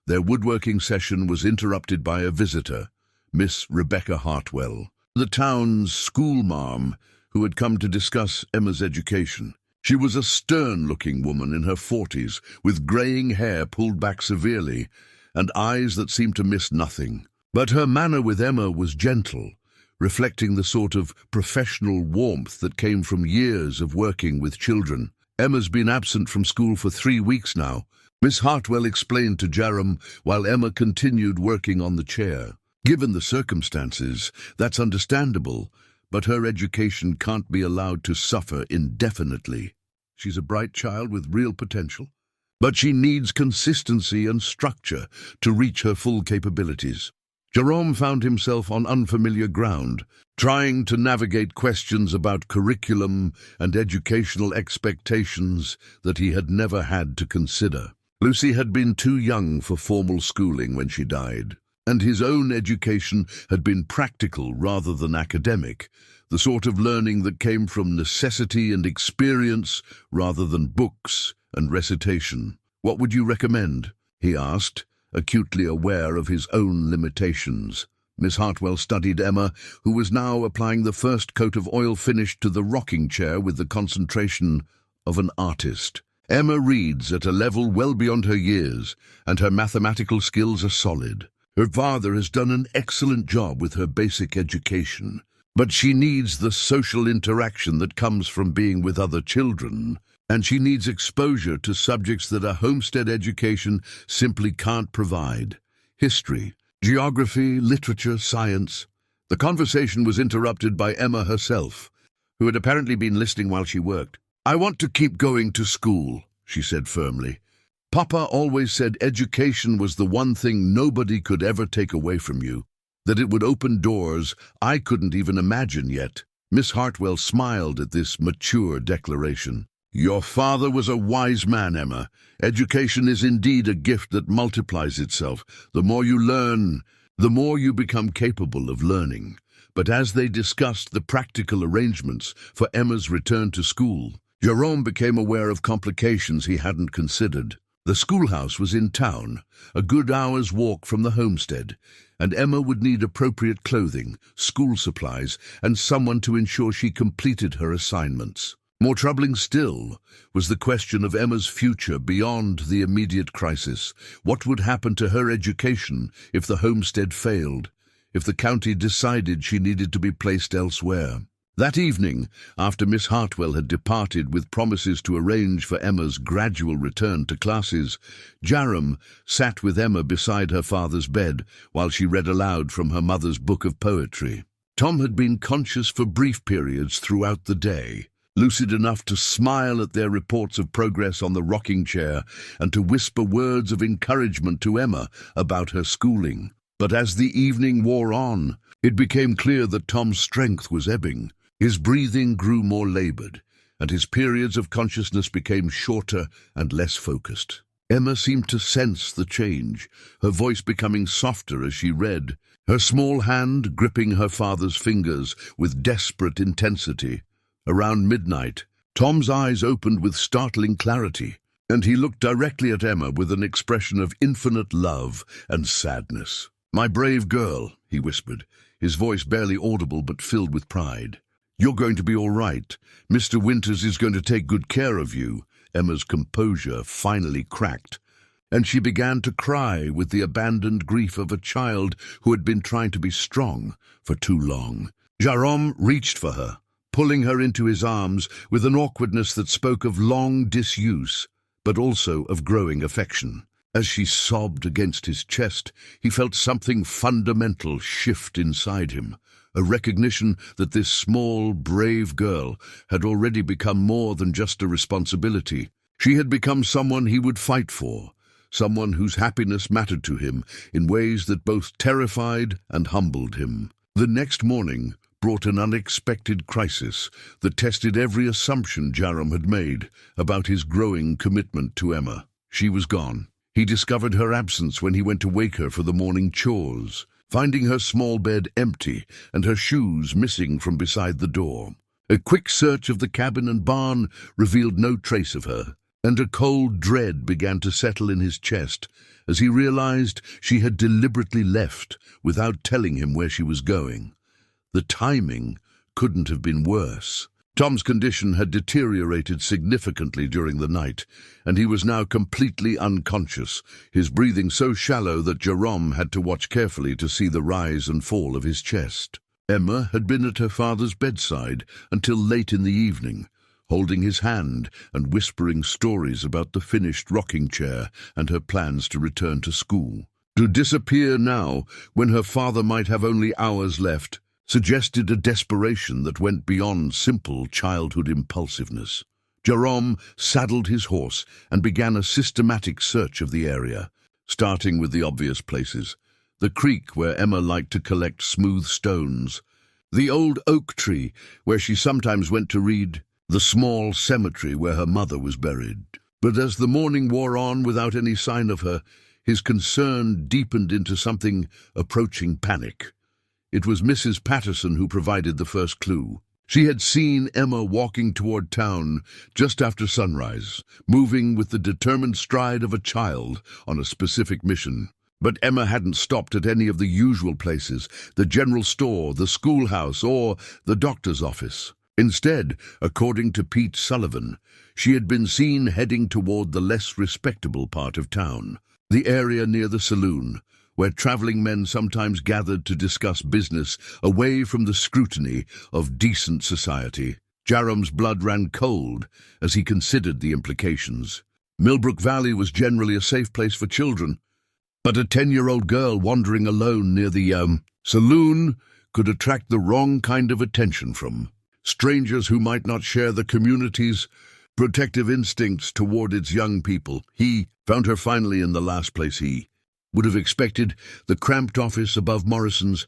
Speaker 1: Their woodworking session was interrupted by a visitor, Miss Rebecca Hartwell, the town's schoolmarm, who had come to discuss Emma's education. She was a stern-looking woman in her 40s, with graying hair pulled back severely and eyes that seemed to miss nothing. But her manner with Emma was gentle, reflecting the sort of professional warmth that came from years of working with children. "Emma's been absent from school for 3 weeks now," Miss Hartwell explained to Jarom while Emma continued working on the chair. "Given the circumstances, that's understandable, but her education can't be allowed to suffer indefinitely. She's a bright child with real potential, but she needs consistency and structure to reach her full capabilities." Jarom found himself on unfamiliar ground, trying to navigate questions about curriculum and educational expectations that he had never had to consider. Lucy had been too young for formal schooling when she died, and his own education had been practical rather than academic, the sort of learning that came from necessity and experience rather than books and recitation. "What would you recommend?" he asked, acutely aware of his own limitations. Miss Hartwell studied Emma, who was now applying the first coat of oil finish to the rocking chair with the concentration of an artist. "Emma reads at a level well beyond her years, and her mathematical skills are solid. Her father has done an excellent job with her basic education, but she needs the social interaction that comes from being with other children, and she needs exposure to subjects that a homestead education simply can't provide. History, geography, literature, science." The conversation was interrupted by Emma herself, who had apparently been listening while she worked. "I want to keep going to school," she said firmly. "Papa always said education was the one thing nobody could ever take away from you, that it would open doors I couldn't even imagine yet." Miss Hartwell smiled at this mature declaration. "Your father was a wise man, Emma. Education is indeed a gift that multiplies itself. The more you learn, the more you become capable of learning." But as they discussed the practical arrangements for Emma's return to school, Jarom became aware of complications he hadn't considered. The schoolhouse was in town, a good hour's walk from the homestead, and Emma would need appropriate clothing, school supplies, and someone to ensure she completed her assignments. More troubling still was the question of Emma's future beyond the immediate crisis. What would happen to her education if the homestead failed, if the county decided she needed to be placed elsewhere? That evening, after Miss Hartwell had departed with promises to arrange for Emma's gradual return to classes, Jarom sat with Emma beside her father's bed while she read aloud from her mother's book of poetry. Tom had been conscious for brief periods throughout the day, lucid enough to smile at their reports of progress on the rocking chair and to whisper words of encouragement to Emma about her schooling. But as the evening wore on, it became clear that Tom's strength was ebbing. His breathing grew more labored, and his periods of consciousness became shorter and less focused. Emma seemed to sense the change, her voice becoming softer as she read, her small hand gripping her father's fingers with desperate intensity. Around midnight, Tom's eyes opened with startling clarity, and he looked directly at Emma with an expression of infinite love and sadness. "My brave girl," he whispered, his voice barely audible but filled with pride. "You're going to be all right. Mr. Winters is going to take good care of you." Emma's composure finally cracked, and she began to cry with the abandoned grief of a child who had been trying to be strong for too long. Jarom reached for her, pulling her into his arms with an awkwardness that spoke of long disuse, but also of growing affection. As she sobbed against his chest, he felt something fundamental shift inside him, a recognition that this small, brave girl had already become more than just a responsibility. She had become someone he would fight for, someone whose happiness mattered to him in ways that both terrified and humbled him. The next morning brought an unexpected crisis that tested every assumption Jarom had made about his growing commitment to Emma. She was gone. He discovered her absence when he went to wake her for the morning chores, finding her small bed empty and her shoes missing from beside the door. A quick search of the cabin and barn revealed no trace of her, and a cold dread began to settle in his chest as he realized she had deliberately left without telling him where she was going. The timing couldn't have been worse. Tom's condition had deteriorated significantly during the night, and he was now completely unconscious, his breathing so shallow that Jarom had to watch carefully to see the rise and fall of his chest. Emma had been at her father's bedside until late in the evening, holding his hand and whispering stories about the finished rocking chair and her plans to return to school. To disappear now, when her father might have only hours left, suggested a desperation that went beyond simple childhood impulsiveness. Jarom saddled his horse and began a systematic search of the area, starting with the obvious places: the creek where Emma liked to collect smooth stones, the old oak tree where she sometimes went to read, the small cemetery where her mother was buried. But as the morning wore on without any sign of her, his concern deepened into something approaching panic. It was Mrs. Patterson who provided the first clue. She had seen Emma walking toward town just after sunrise, moving with the determined stride of a child on a specific mission. But Emma hadn't stopped at any of the usual places, the general store, the schoolhouse, or the doctor's office. Instead, according to Pete Sullivan, she had been seen heading toward the less respectable part of town, the area near the saloon, where traveling men sometimes gathered to discuss business away from the scrutiny of decent society. Jarom's blood ran cold as he considered the implications. Millbrook Valley was generally a safe place for children, but a 10-year-old girl wandering alone near the saloon could attract the wrong kind of attention from strangers who might not share the community's protective instincts toward its young people. He found her finally in the last place he would have expected, the cramped office above Morrison's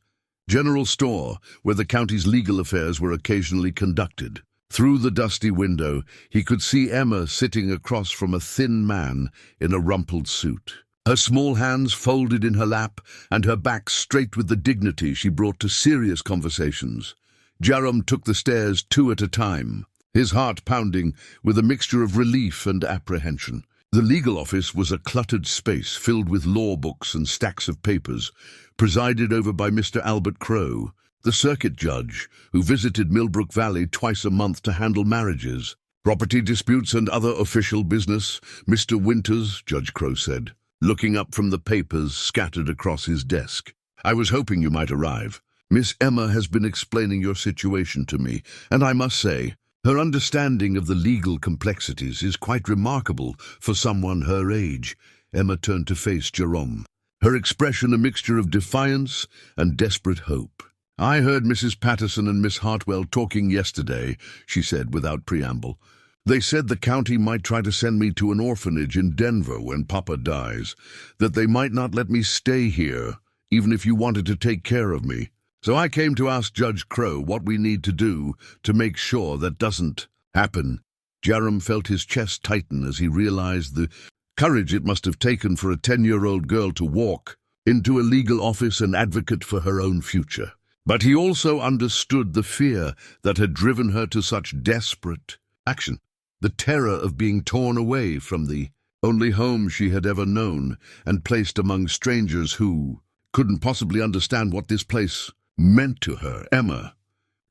Speaker 1: general store, where the county's legal affairs were occasionally conducted. Through the dusty window, he could see Emma sitting across from a thin man in a rumpled suit, her small hands folded in her lap and her back straight with the dignity she brought to serious conversations. Jarom took the stairs 2 at a time, his heart pounding with a mixture of relief and apprehension. The legal office was a cluttered space filled with law books and stacks of papers, presided over by Mr. Albert Crow, the circuit judge who visited Millbrook Valley twice a month to handle marriages, property disputes and other official business. Mr. Winters, Judge Crow said, looking up from the papers scattered across his desk. "I was hoping you might arrive. Miss Emma has been explaining your situation to me, and I must say, her understanding of the legal complexities is quite remarkable for someone her age." Emma turned to face Jarom, her expression a mixture of defiance and desperate hope. "I heard Mrs. Patterson and Miss Hartwell talking yesterday," she said without preamble. "They said the county might try to send me to an orphanage in Denver when Papa dies, that they might not let me stay here, even if you wanted to take care of me. So I came to ask Judge Crow what we need to do to make sure that doesn't happen." Jarom felt his chest tighten as he realized the courage it must have taken for a 10-year-old girl to walk into a legal office and advocate for her own future. But he also understood the fear that had driven her to such desperate action, the terror of being torn away from the only home she had ever known and placed among strangers who couldn't possibly understand what this place meant to her. "Emma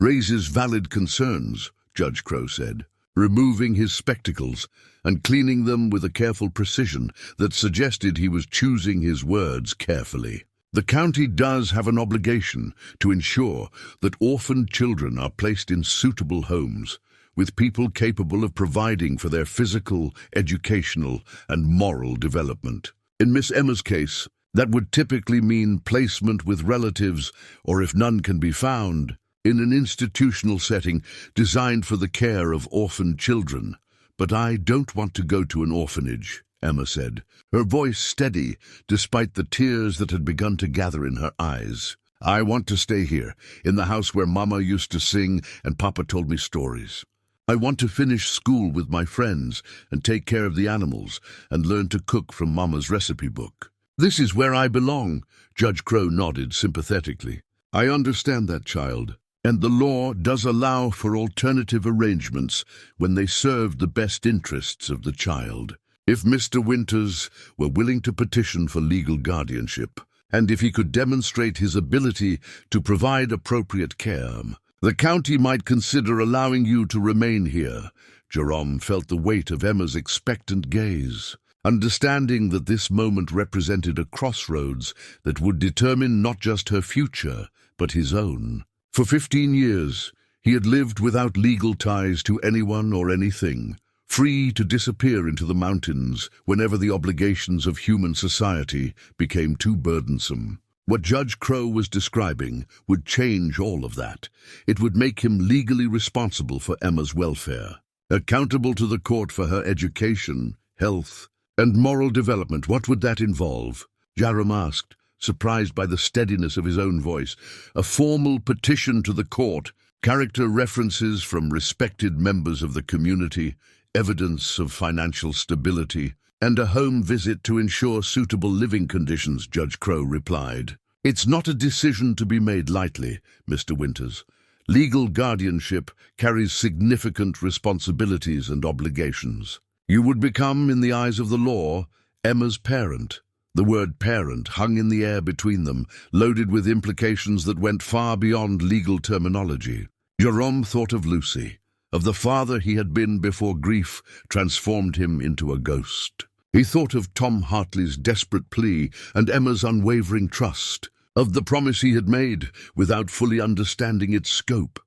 Speaker 1: raises valid concerns," Judge Crow said, removing his spectacles and cleaning them with a careful precision that suggested he was choosing his words carefully. "The county does have an obligation to ensure that orphaned children are placed in suitable homes, with people capable of providing for their physical, educational, and moral development. In Miss Emma's case, that would typically mean placement with relatives, or if none can be found, in an institutional setting designed for the care of orphaned children. But I don't want to go to an orphanage," Emma said, her voice steady despite the tears that had begun to gather in her eyes. "I want to stay here, in the house where Mama used to sing and Papa told me stories. I want to finish school with my friends and take care of the animals and learn to cook from Mama's recipe book." "This is where I belong," Judge Crow nodded sympathetically. "I understand that, child, and the law does allow for alternative arrangements when they serve the best interests of the child. If Mr. Winters were willing to petition for legal guardianship, and if he could demonstrate his ability to provide appropriate care, the county might consider allowing you to remain here." Jarom felt the weight of Emma's expectant gaze, understanding that this moment represented a crossroads that would determine not just her future, but his own. For 15 years, he had lived without legal ties to anyone or anything, free to disappear into the mountains whenever the obligations of human society became too burdensome. What Judge Crow was describing would change all of that. It would make him legally responsible for Emma's welfare, accountable to the court for her education, health, and moral development. What would that involve? Jarom asked, surprised by the steadiness of his own voice. "A formal petition to the court, character references from respected members of the community, evidence of financial stability, and a home visit to ensure suitable living conditions, Judge Crow replied. It's not a decision to be made lightly, Mr. Winters. Legal guardianship carries significant responsibilities and obligations. You would become, in the eyes of the law, Emma's parent. The word parent hung in the air between them, loaded with implications that went far beyond legal terminology. Jarom thought of Lucy, of the father he had been before grief transformed him into a ghost. He thought of Tom Hartley's desperate plea and Emma's unwavering trust, of the promise he had made without fully understanding its scope.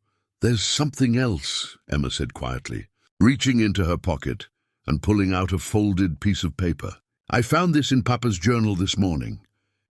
Speaker 1: "There's something else," Emma said quietly, reaching into her pocket and pulling out a folded piece of paper. "I found this in Papa's journal this morning.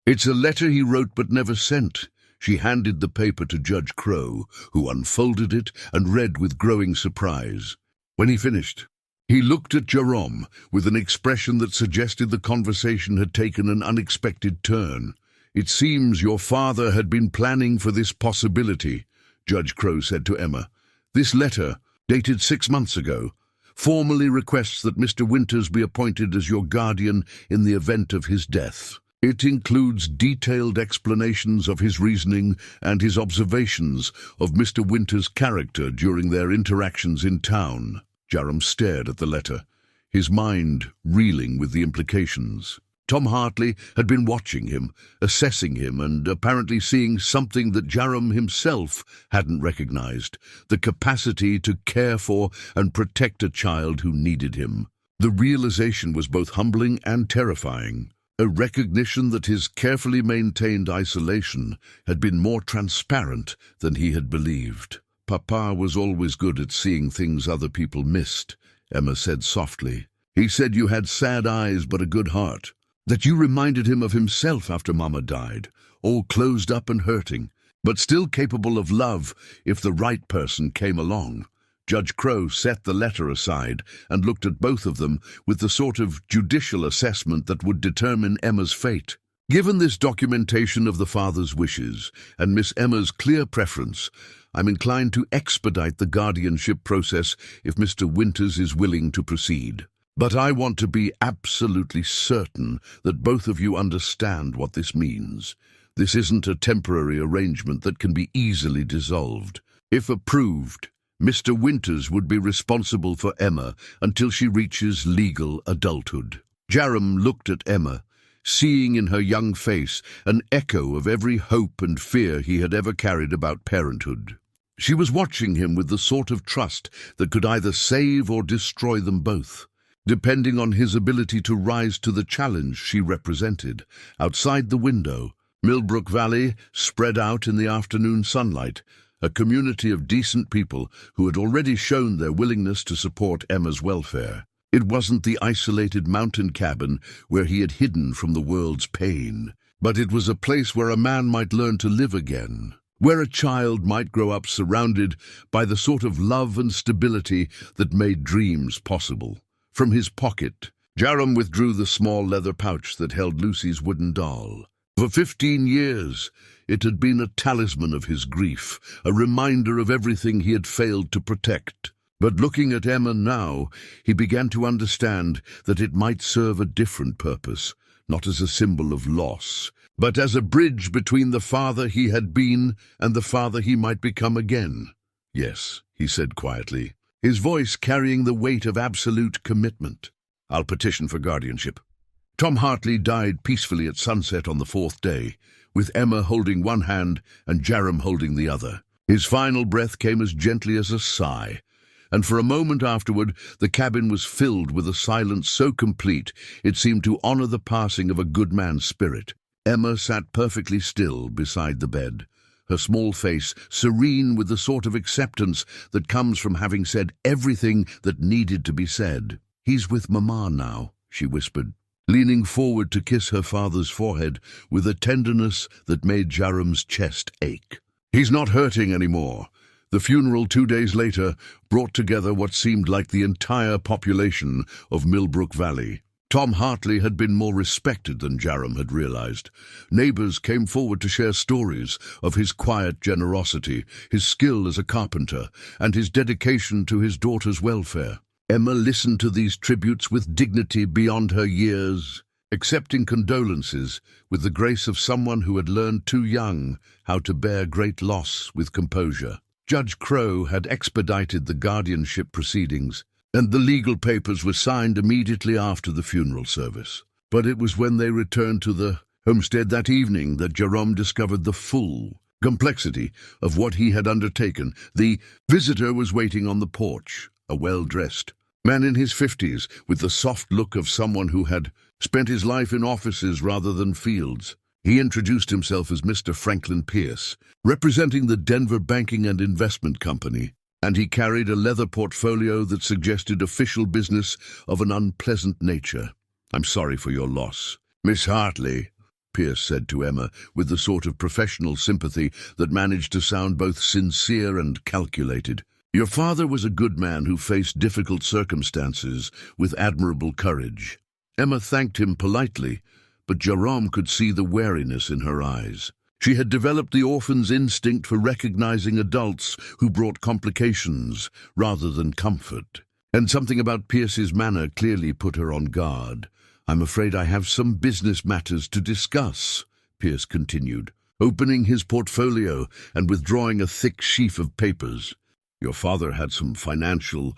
Speaker 1: It's a letter he wrote but never sent." She handed the paper to Judge Crow, who unfolded it and read with growing surprise. When he finished, he looked at Jarom with an expression that suggested the conversation had taken an unexpected turn. "It seems your father had been planning for this possibility," Judge Crow said to Emma. "This letter, dated 6 months ago, formally requests that Mr. Winters be appointed as your guardian in the event of his death. It includes detailed explanations of his reasoning and his observations of Mr. Winters' character during their interactions in town." Jarom stared at the letter, his mind reeling with the implications. Tom Hartley had been watching him, assessing him, and apparently seeing something that Jarom himself hadn't recognized: the capacity to care for and protect a child who needed him. The realization was both humbling and terrifying. A recognition that his carefully maintained isolation had been more transparent than he had believed. "Papa was always good at seeing things other people missed," Emma said softly. "He said you had sad eyes but a good heart, that you reminded him of himself after Mama died, all closed up and hurting, but still capable of love if the right person came along." Judge Crow set the letter aside and looked at both of them with the sort of judicial assessment that would determine Emma's fate. "Given this documentation of the father's wishes and Miss Emma's clear preference, I'm inclined to expedite the guardianship process if Mr. Winters is willing to proceed. But I want to be absolutely certain that both of you understand what this means. This isn't a temporary arrangement that can be easily dissolved. If approved, Mr. Winters would be responsible for Emma until she reaches legal adulthood." Jarom looked at Emma, seeing in her young face an echo of every hope and fear he had ever carried about parenthood. She was watching him with the sort of trust that could either save or destroy them both, depending on his ability to rise to the challenge she represented. Outside the window, Millbrook Valley spread out in the afternoon sunlight, a community of decent people who had already shown their willingness to support Emma's welfare. It wasn't the isolated mountain cabin where he had hidden from the world's pain, but it was a place where a man might learn to live again, where a child might grow up surrounded by the sort of love and stability that made dreams possible. From his pocket, Jarom withdrew the small leather pouch that held Lucy's wooden doll. For 15 years, it had been a talisman of his grief, a reminder of everything he had failed to protect. But looking at Emma now, he began to understand that it might serve a different purpose, not as a symbol of loss, but as a bridge between the father he had been and the father he might become again. "Yes," he said quietly, his voice carrying the weight of absolute commitment. "I'll petition for guardianship." Tom Hartley died peacefully at sunset on the 4th day, with Emma holding one hand and Jarom holding the other. His final breath came as gently as a sigh, and for a moment afterward the cabin was filled with a silence so complete it seemed to honor the passing of a good man's spirit. Emma sat perfectly still beside the bed, her small face serene with the sort of acceptance that comes from having said everything that needed to be said. "He's with Mama now," she whispered, leaning forward to kiss her father's forehead with a tenderness that made Jarom's chest ache. "He's not hurting anymore." The funeral 2 days later brought together what seemed like the entire population of Millbrook Valley. Tom Hartley had been more respected than Jarom had realized. Neighbors came forward to share stories of his quiet generosity, his skill as a carpenter, and his dedication to his daughter's welfare. Emma listened to these tributes with dignity beyond her years, accepting condolences with the grace of someone who had learned too young how to bear great loss with composure. Judge Crowe had expedited the guardianship proceedings, and the legal papers were signed immediately after the funeral service. But it was when they returned to the homestead that evening that Jarom discovered the full complexity of what he had undertaken. The visitor was waiting on the porch, a well-dressed man in his 50s, with the soft look of someone who had spent his life in offices rather than fields. He introduced himself as Mr. Franklin Pierce, representing the Denver Banking and Investment Company, and he carried a leather portfolio that suggested official business of an unpleasant nature. "I'm sorry for your loss, Miss Hartley," Pierce said to Emma, with the sort of professional sympathy that managed to sound both sincere and calculated. "Your father was a good man who faced difficult circumstances with admirable courage." Emma thanked him politely, but Jarom could see the wariness in her eyes. She had developed the orphan's instinct for recognizing adults who brought complications rather than comfort, and something about Pierce's manner clearly put her on guard. "I'm afraid I have some business matters to discuss," Pierce continued, opening his portfolio and withdrawing a thick sheaf of papers. "Your father had some financial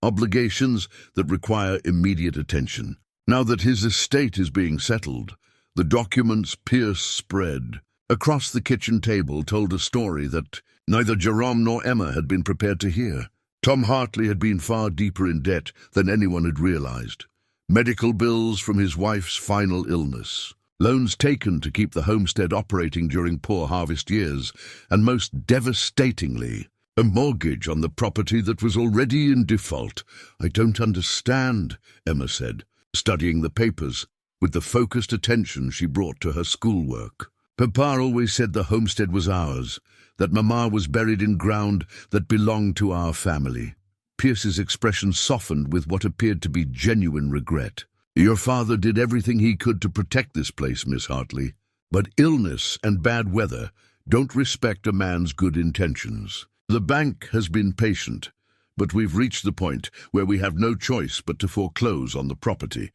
Speaker 1: obligations that require immediate attention. Now that his estate is being settled," the documents Pierce spread across the kitchen table told a story that neither Jarom nor Emma had been prepared to hear. Tom Hartley had been far deeper in debt than anyone had realized. Medical bills from his wife's final illness, loans taken to keep the homestead operating during poor harvest years, and most devastatingly, a mortgage on the property that was already in default. "I don't understand," Emma said, studying the papers with the focused attention she brought to her schoolwork. "Papa always said the homestead was ours, that Mama was buried in ground that belonged to our family." Pierce's expression softened with what appeared to be genuine regret. "Your father did everything he could to protect this place, Miss Hartley, but illness and bad weather don't respect a man's good intentions. The bank has been patient, but we've reached the point where we have no choice but to foreclose on the property."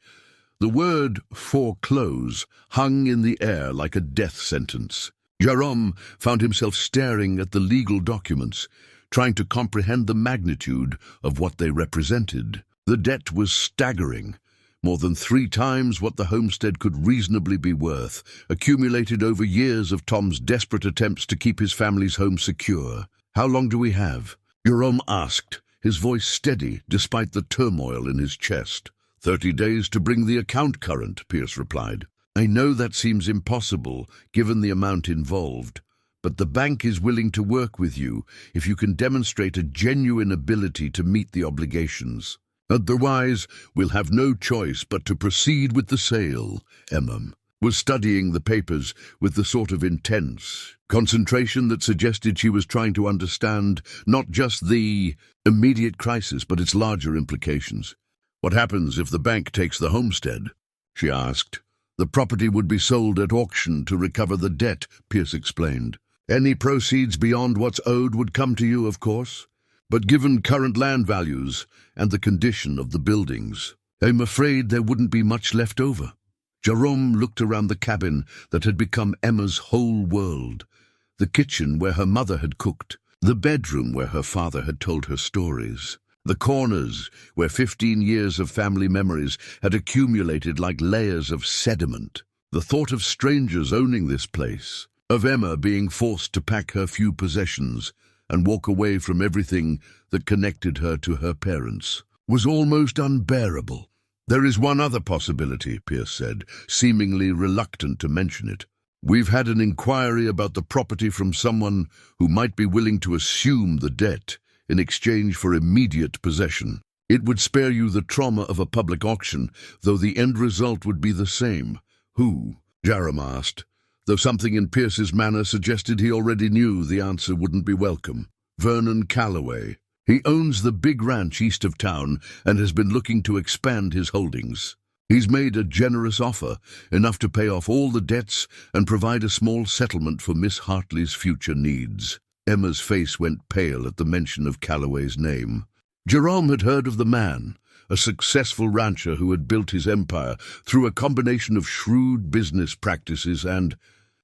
Speaker 1: The word foreclose hung in the air like a death sentence. Jarom found himself staring at the legal documents, trying to comprehend the magnitude of what they represented. The debt was staggering, more than 3 times what the homestead could reasonably be worth, accumulated over years of Tom's desperate attempts to keep his family's home secure. "How long do we have?" Jarom asked, his voice steady despite the turmoil in his chest. 30 days to bring the account current," Pierce replied. "I know that seems impossible, given the amount involved, but the bank is willing to work with you if you can demonstrate a genuine ability to meet the obligations. Otherwise, we'll have no choice but to proceed with the sale." Emma was studying the papers with the sort of intense concentration that suggested she was trying to understand not just the immediate crisis, but its larger implications. "What happens if the bank takes the homestead?" she asked. "The property would be sold at auction to recover the debt," Pierce explained. "Any proceeds beyond what's owed would come to you, of course. But given current land values and the condition of the buildings, I'm afraid there wouldn't be much left over." Jarom looked around the cabin that had become Emma's whole world. The kitchen where her mother had cooked, the bedroom where her father had told her stories, the corners where 15 years of family memories had accumulated like layers of sediment. The thought of strangers owning this place, of Emma being forced to pack her few possessions and walk away from everything that connected her to her parents, was almost unbearable. "There is one other possibility," Pierce said, seemingly reluctant to mention it. "We've had an inquiry about the property from someone who might be willing to assume the debt in exchange for immediate possession. It would spare you the trauma of a public auction, though the end result would be the same." "Who?" Jarom asked, though something in Pierce's manner suggested he already knew the answer wouldn't be welcome. "Vernon Calloway. He owns the big ranch east of town and has been looking to expand his holdings. He's made a generous offer, enough to pay off all the debts and provide a small settlement for Miss Hartley's future needs." Emma's face went pale at the mention of Calloway's name. Jarom had heard of the man, a successful rancher who had built his empire through a combination of shrewd business practices and,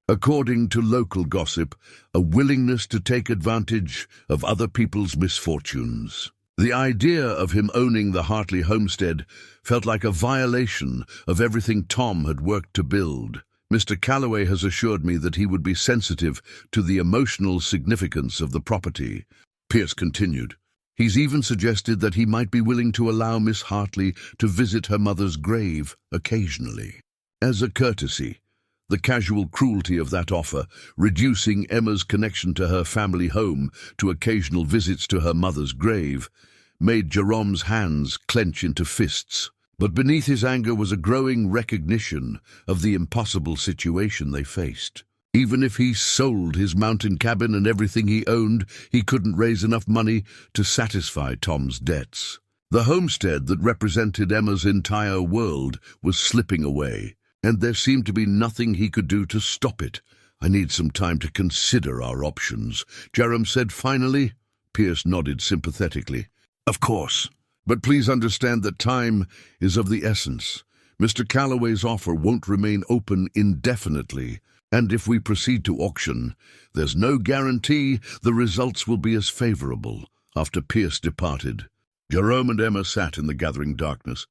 Speaker 1: according to local gossip, a willingness to take advantage of other people's misfortunes. The idea of him owning the Hartley homestead felt like a violation of everything Tom had worked to build. Mr. Calloway has assured me that he would be sensitive to the emotional significance of the property, Pierce continued. He's even suggested that he might be willing to allow Miss Hartley to visit her mother's grave occasionally. As a courtesy, the casual cruelty of that offer, reducing Emma's connection to her family home to occasional visits to her mother's grave, made Jarom's hands clench into fists. But beneath his anger was a growing recognition of the impossible situation they faced. Even if he sold his mountain cabin and everything he owned, he couldn't raise enough money to satisfy Tom's debts. The homestead that represented Emma's entire world was slipping away, and there seemed to be nothing he could do to stop it. I need some time to consider our options, Jarom said finally. Pierce nodded sympathetically. Of course, but please understand that time is of the essence. Mr. Calloway's offer won't remain open indefinitely, and if we proceed to auction, there's no guarantee the results will be as favorable. After Pierce departed, Jarom and Emma sat in the gathering darkness,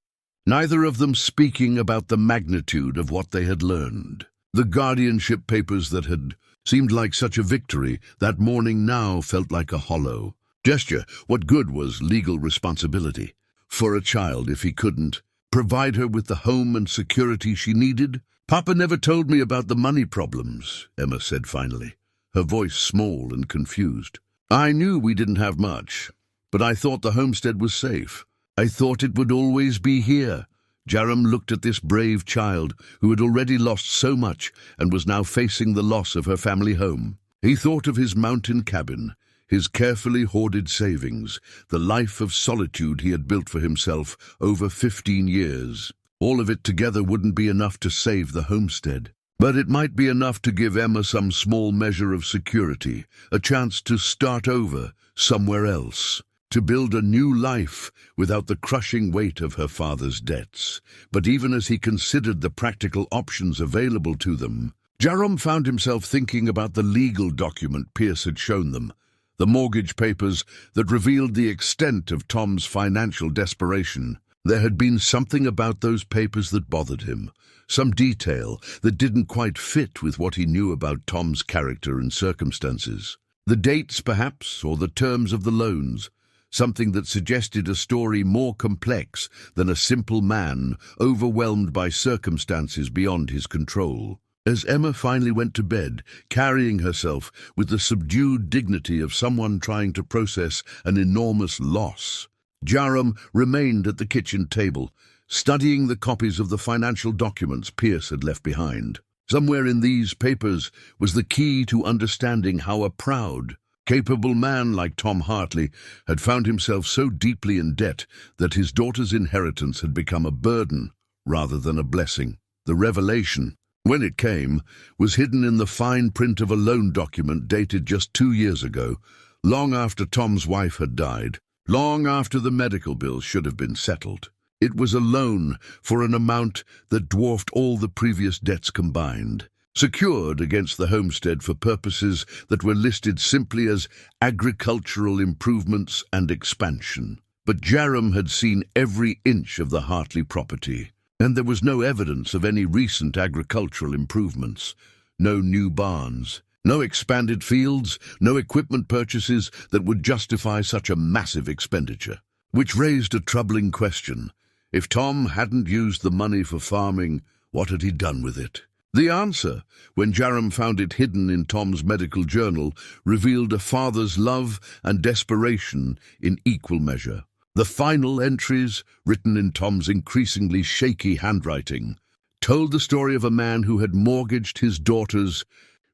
Speaker 1: neither of them speaking about the magnitude of what they had learned. The guardianship papers that had seemed like such a victory that morning now felt like a hollow gesture. What good was legal responsibility for a child if he couldn't provide her with the home and security she needed? Papa never told me about the money problems, Emma said finally, her voice small and confused. I knew we didn't have much, but I thought the homestead was safe. I thought it would always be here. Jarom looked at this brave child who had already lost so much and was now facing the loss of her family home. He thought of his mountain cabin, his carefully hoarded savings, the life of solitude he had built for himself over 15 years. All of it together wouldn't be enough to save the homestead, but it might be enough to give Emma some small measure of security, a chance to start over somewhere else, to build a new life without the crushing weight of her father's debts. But even as he considered the practical options available to them, Jarom found himself thinking about the legal document Pierce had shown them, the mortgage papers that revealed the extent of Tom's financial desperation. There had been something about those papers that bothered him, some detail that didn't quite fit with what he knew about Tom's character and circumstances. The dates, perhaps, or the terms of the loans, something that suggested a story more complex than a simple man overwhelmed by circumstances beyond his control. As Emma finally went to bed, carrying herself with the subdued dignity of someone trying to process an enormous loss, Jarom remained at the kitchen table, studying the copies of the financial documents Pierce had left behind. Somewhere in these papers was the key to understanding how a proud, capable man like Tom Hartley had found himself so deeply in debt that his daughter's inheritance had become a burden rather than a blessing. The revelation, when it came, was hidden in the fine print of a loan document dated just 2 years ago, long after Tom's wife had died. Long after the medical bills should have been settled. It was a loan for an amount that dwarfed all the previous debts combined, secured against the homestead for purposes that were listed simply as agricultural improvements and expansion. But Jarom had seen every inch of the Hartley property, and there was no evidence of any recent agricultural improvements, no new barns, no expanded fields, no equipment purchases that would justify such a massive expenditure. Which raised a troubling question. If Tom hadn't used the money for farming, what had he done with it? The answer, when Jarom found it hidden in Tom's medical journal, revealed a father's love and desperation in equal measure. The final entries, written in Tom's increasingly shaky handwriting, told the story of a man who had mortgaged his daughter's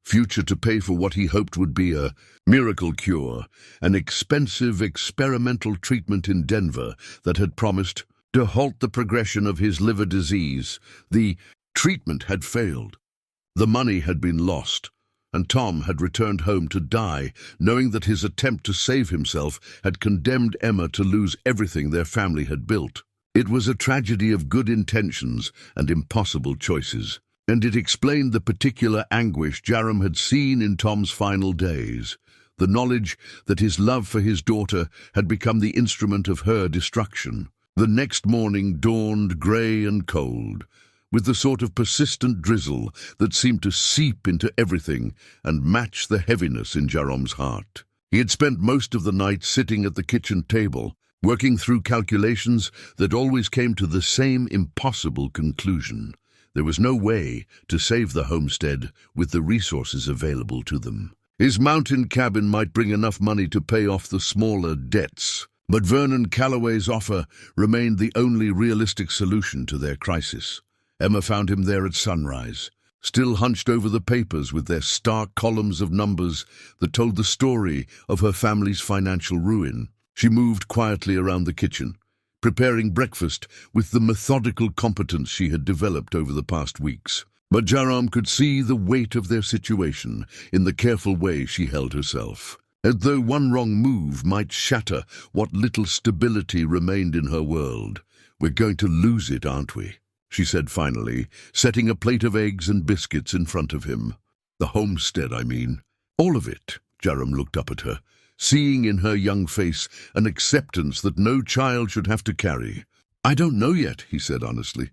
Speaker 1: future to pay for what he hoped would be a miracle cure, an expensive experimental treatment in Denver that had promised to halt the progression of his liver disease. The treatment had failed. The money had been lost, and Tom had returned home to die, knowing that his attempt to save himself had condemned Emma to lose everything their family had built. It was a tragedy of good intentions and impossible choices, and it explained the particular anguish Jarom had seen in Tom's final days, the knowledge that his love for his daughter had become the instrument of her destruction. The next morning dawned grey and cold, with the sort of persistent drizzle that seemed to seep into everything and match the heaviness in Jarom's heart. He had spent most of the night sitting at the kitchen table, working through calculations that always came to the same impossible conclusion. There was no way to save the homestead with the resources available to them. His mountain cabin might bring enough money to pay off the smaller debts, but Vernon Calloway's offer remained the only realistic solution to their crisis. Emma found him there at sunrise, still hunched over the papers with their stark columns of numbers that told the story of her family's financial ruin. She moved quietly around the kitchen, preparing breakfast with the methodical competence she had developed over the past weeks. But Jarom could see the weight of their situation in the careful way she held herself, as though one wrong move might shatter what little stability remained in her world. "We're going to lose it, aren't we?" she said finally, setting a plate of eggs and biscuits in front of him. "The homestead, I mean." "All of it." Jarom looked up at her, seeing in her young face an acceptance that no child should have to carry. "I don't know yet," he said honestly,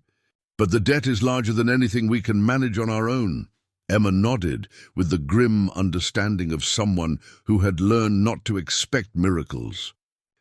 Speaker 1: "but the debt is larger than anything we can manage on our own." Emma nodded with the grim understanding of someone who had learned not to expect miracles.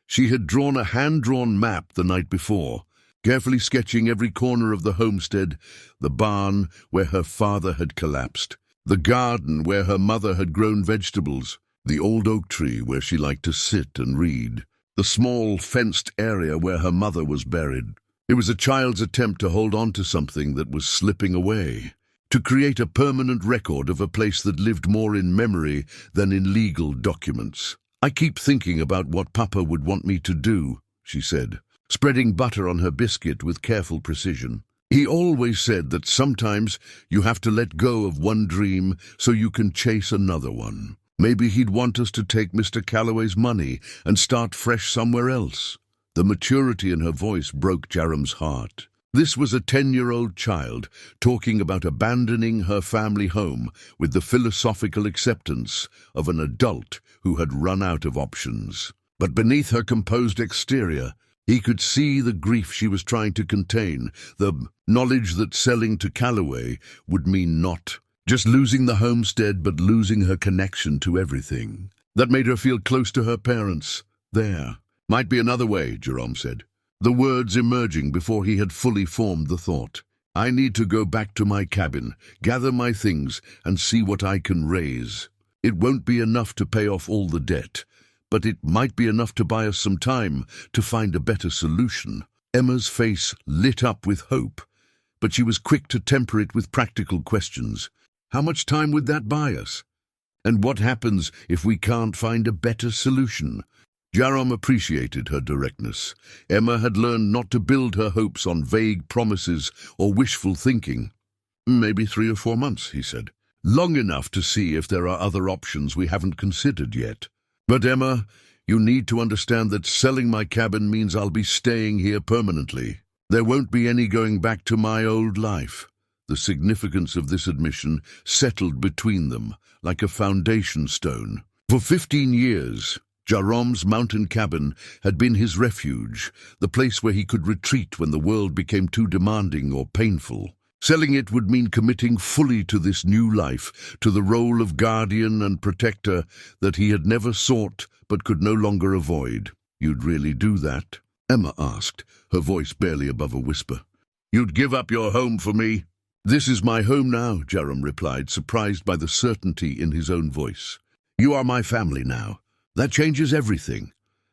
Speaker 1: She had drawn a hand-drawn map the night before, carefully sketching every corner of the homestead, the barn where her father had collapsed, the garden where her mother had grown vegetables, the old oak tree where she liked to sit and read, the small fenced area where her mother was buried. It was a child's attempt to hold on to something that was slipping away, to create a permanent record of a place that lived more in memory than in legal documents. "I keep thinking about what Papa would want me to do," she said, spreading butter on her biscuit with careful precision. "He always said that sometimes you have to let go of one dream so you can chase another one. Maybe he'd want us to take Mr. Calloway's money and start fresh somewhere else." The maturity in her voice broke Jarom's heart. This was a 10-year-old child talking about abandoning her family home with the philosophical acceptance of an adult who had run out of options. But beneath her composed exterior, he could see the grief she was trying to contain, the knowledge that selling to Calloway would mean not just losing the homestead, but losing her connection to everything. That made her feel close to her parents. "There might be another way," Jarom said, the words emerging before he had fully formed the thought. "I need to go back to my cabin, gather my things, and see what I can raise. It won't be enough to pay off all the debt, but it might be enough to buy us some time to find a better solution." Emma's face lit up with hope, but she was quick to temper it with practical questions. How much time would that buy us? And what happens if we can't find a better solution? Jarom appreciated her directness. Emma had learned not to build her hopes on vague promises or wishful thinking. "Maybe 3 or 4 months," he said. "Long enough to see if there are other options we haven't considered yet. But Emma, you need to understand that selling my cabin means I'll be staying here permanently. There won't be any going back to my old life." The significance of this admission settled between them like a foundation stone. For 15 years, Jarom's mountain cabin had been his refuge, the place where he could retreat when the world became too demanding or painful. Selling it would mean committing fully to this new life, to the role of guardian and protector that he had never sought but could no longer avoid. "You'd really do that?" Emma asked, her voice barely above a whisper. "You'd give up your home for me?" "This is my home now," Jarom replied, surprised by the certainty in his own voice. "You are my family now. That changes everything."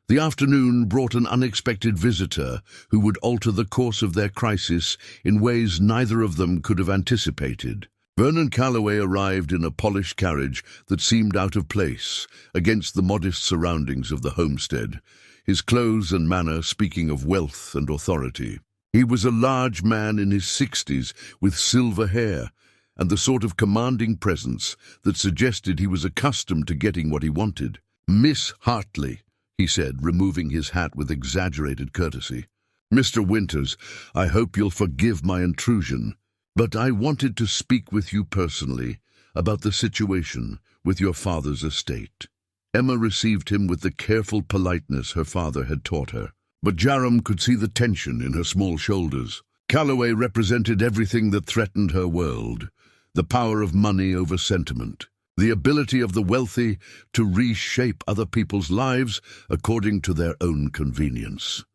Speaker 1: The afternoon brought an unexpected visitor who would alter the course of their crisis in ways neither of them could have anticipated. Vernon Calloway arrived in a polished carriage that seemed out of place against the modest surroundings of the homestead, his clothes and manner speaking of wealth and authority. He was a large man in his 60s with silver hair, and the sort of commanding presence that suggested he was accustomed to getting what he wanted. "Miss Hartley," he said, removing his hat with exaggerated courtesy. "Mr. Winters, I hope you'll forgive my intrusion, but I wanted to speak with you personally about the situation with your father's estate." Emma received him with the careful politeness her father had taught her, but Jarom could see the tension in her small shoulders. Calloway represented everything that threatened her world: the power of money over sentiment, the ability of the wealthy to reshape other people's lives according to their own convenience.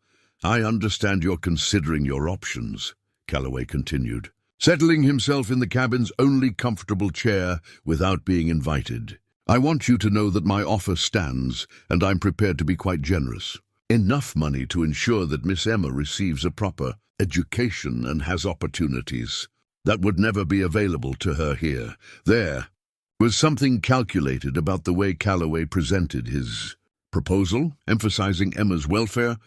Speaker 1: "I understand you're considering your options," Calloway continued, settling himself in the cabin's only comfortable chair without being invited. "I want you to know that my offer stands, and I'm prepared to be quite generous. Enough money to ensure that Miss Emma receives a proper education and has opportunities that would never be available to her here." There was something calculated about the way Calloway presented his proposal, emphasizing Emma's welfare,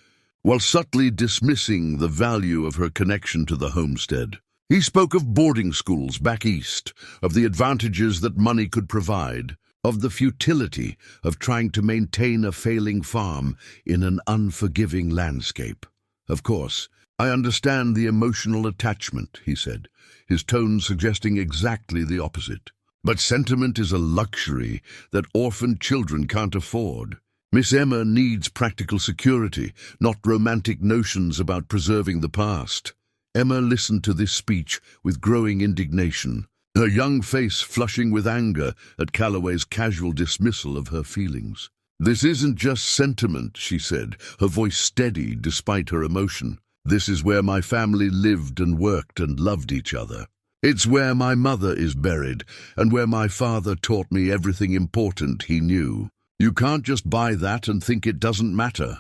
Speaker 1: while subtly dismissing the value of her connection to the homestead. He spoke of boarding schools back east, of the advantages that money could provide, of the futility of trying to maintain a failing farm in an unforgiving landscape. "Of course, I understand the emotional attachment," he said, his tone suggesting exactly the opposite. "But sentiment is a luxury that orphaned children can't afford. Miss Emma needs practical security, not romantic notions about preserving the past." Emma listened to this speech with growing indignation, her young face flushing with anger at Calloway's casual dismissal of her feelings. "This isn't just sentiment," she said, her voice steady despite her emotion. "This is where my family lived and worked and loved each other. It's where my mother is buried, and where my father taught me everything important he knew. You can't just buy that and think it doesn't matter."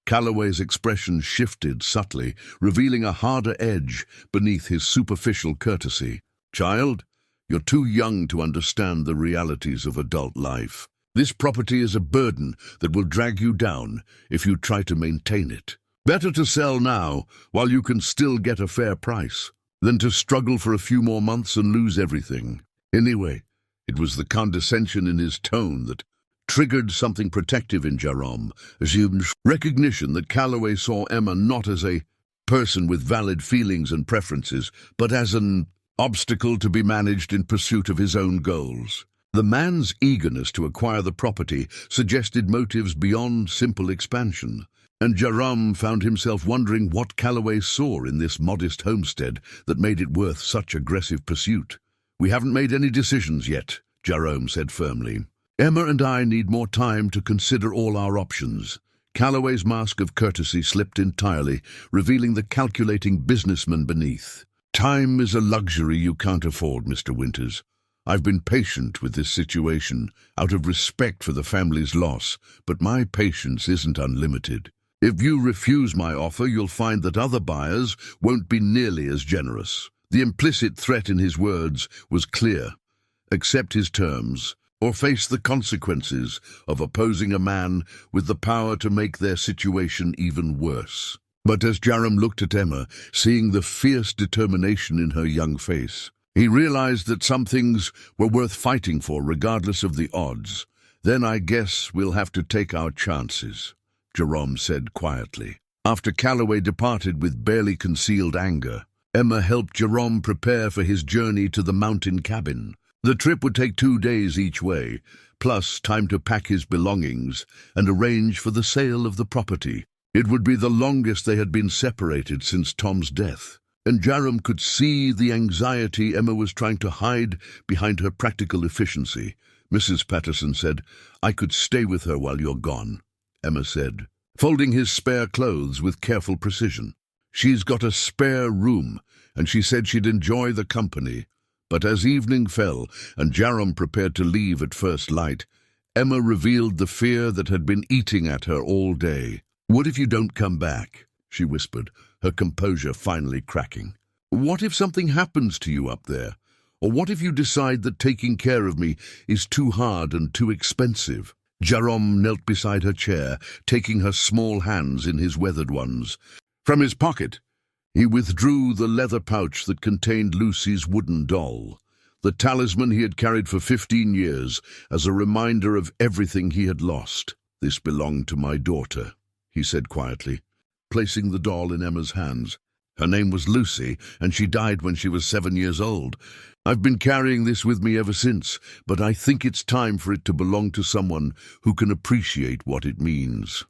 Speaker 1: Calloway's expression shifted subtly, revealing a harder edge beneath his superficial courtesy. "Child, you're too young to understand the realities of adult life. This property is a burden that will drag you down if you try to maintain it. Better to sell now, while you can still get a fair price, than to struggle for a few more months and lose everything." Anyway, it was the condescension in his tone that triggered something protective in Jarom, assumed recognition that Calloway saw Emma not as a person with valid feelings and preferences, but as an obstacle to be managed in pursuit of his own goals. The man's eagerness to acquire the property suggested motives beyond simple expansion, and Jarom found himself wondering what Calloway saw in this modest homestead that made it worth such aggressive pursuit. "We haven't made any decisions yet," Jarom said firmly. "Emma and I need more time to consider all our options." Calloway's mask of courtesy slipped entirely, revealing the calculating businessman beneath. "Time is a luxury you can't afford, Mr. Winters. I've been patient with this situation, out of respect for the family's loss, but my patience isn't unlimited. If you refuse my offer, you'll find that other buyers won't be nearly as generous." The implicit threat in his words was clear. Accept his terms, or face the consequences of opposing a man with the power to make their situation even worse. But as Jarom looked at Emma, seeing the fierce determination in her young face, he realized that some things were worth fighting for regardless of the odds. "Then I guess we'll have to take our chances," Jarom said quietly. After Calloway departed with barely concealed anger, Emma helped Jarom prepare for his journey to the mountain cabin. The trip would take 2 days each way, plus time to pack his belongings and arrange for the sale of the property. It would be the longest they had been separated since Tom's death, and Jarom could see the anxiety Emma was trying to hide behind her practical efficiency. Mrs. Patterson said, "I could stay with her while you're gone," Emma said, folding his spare clothes with careful precision. "She's got a spare room, and she said she'd enjoy the company." But as evening fell and Jarom prepared to leave at first light, Emma revealed the fear that had been eating at her all day. "What if you don't come back?" she whispered, her composure finally cracking. "What if something happens to you up there? Or what if you decide that taking care of me is too hard and too expensive?" Jarom knelt beside her chair, taking her small hands in his weathered ones. From his pocket, he withdrew the leather pouch that contained Lucy's wooden doll. the talisman he had carried for 15 years as a reminder of everything he had lost. "This belonged to my daughter," he said quietly, placing the doll in Emma's hands. "Her name was Lucy, and she died when she was 7 years old. I've been carrying this with me ever since, but I think it's time for it to belong to someone who can appreciate what it means."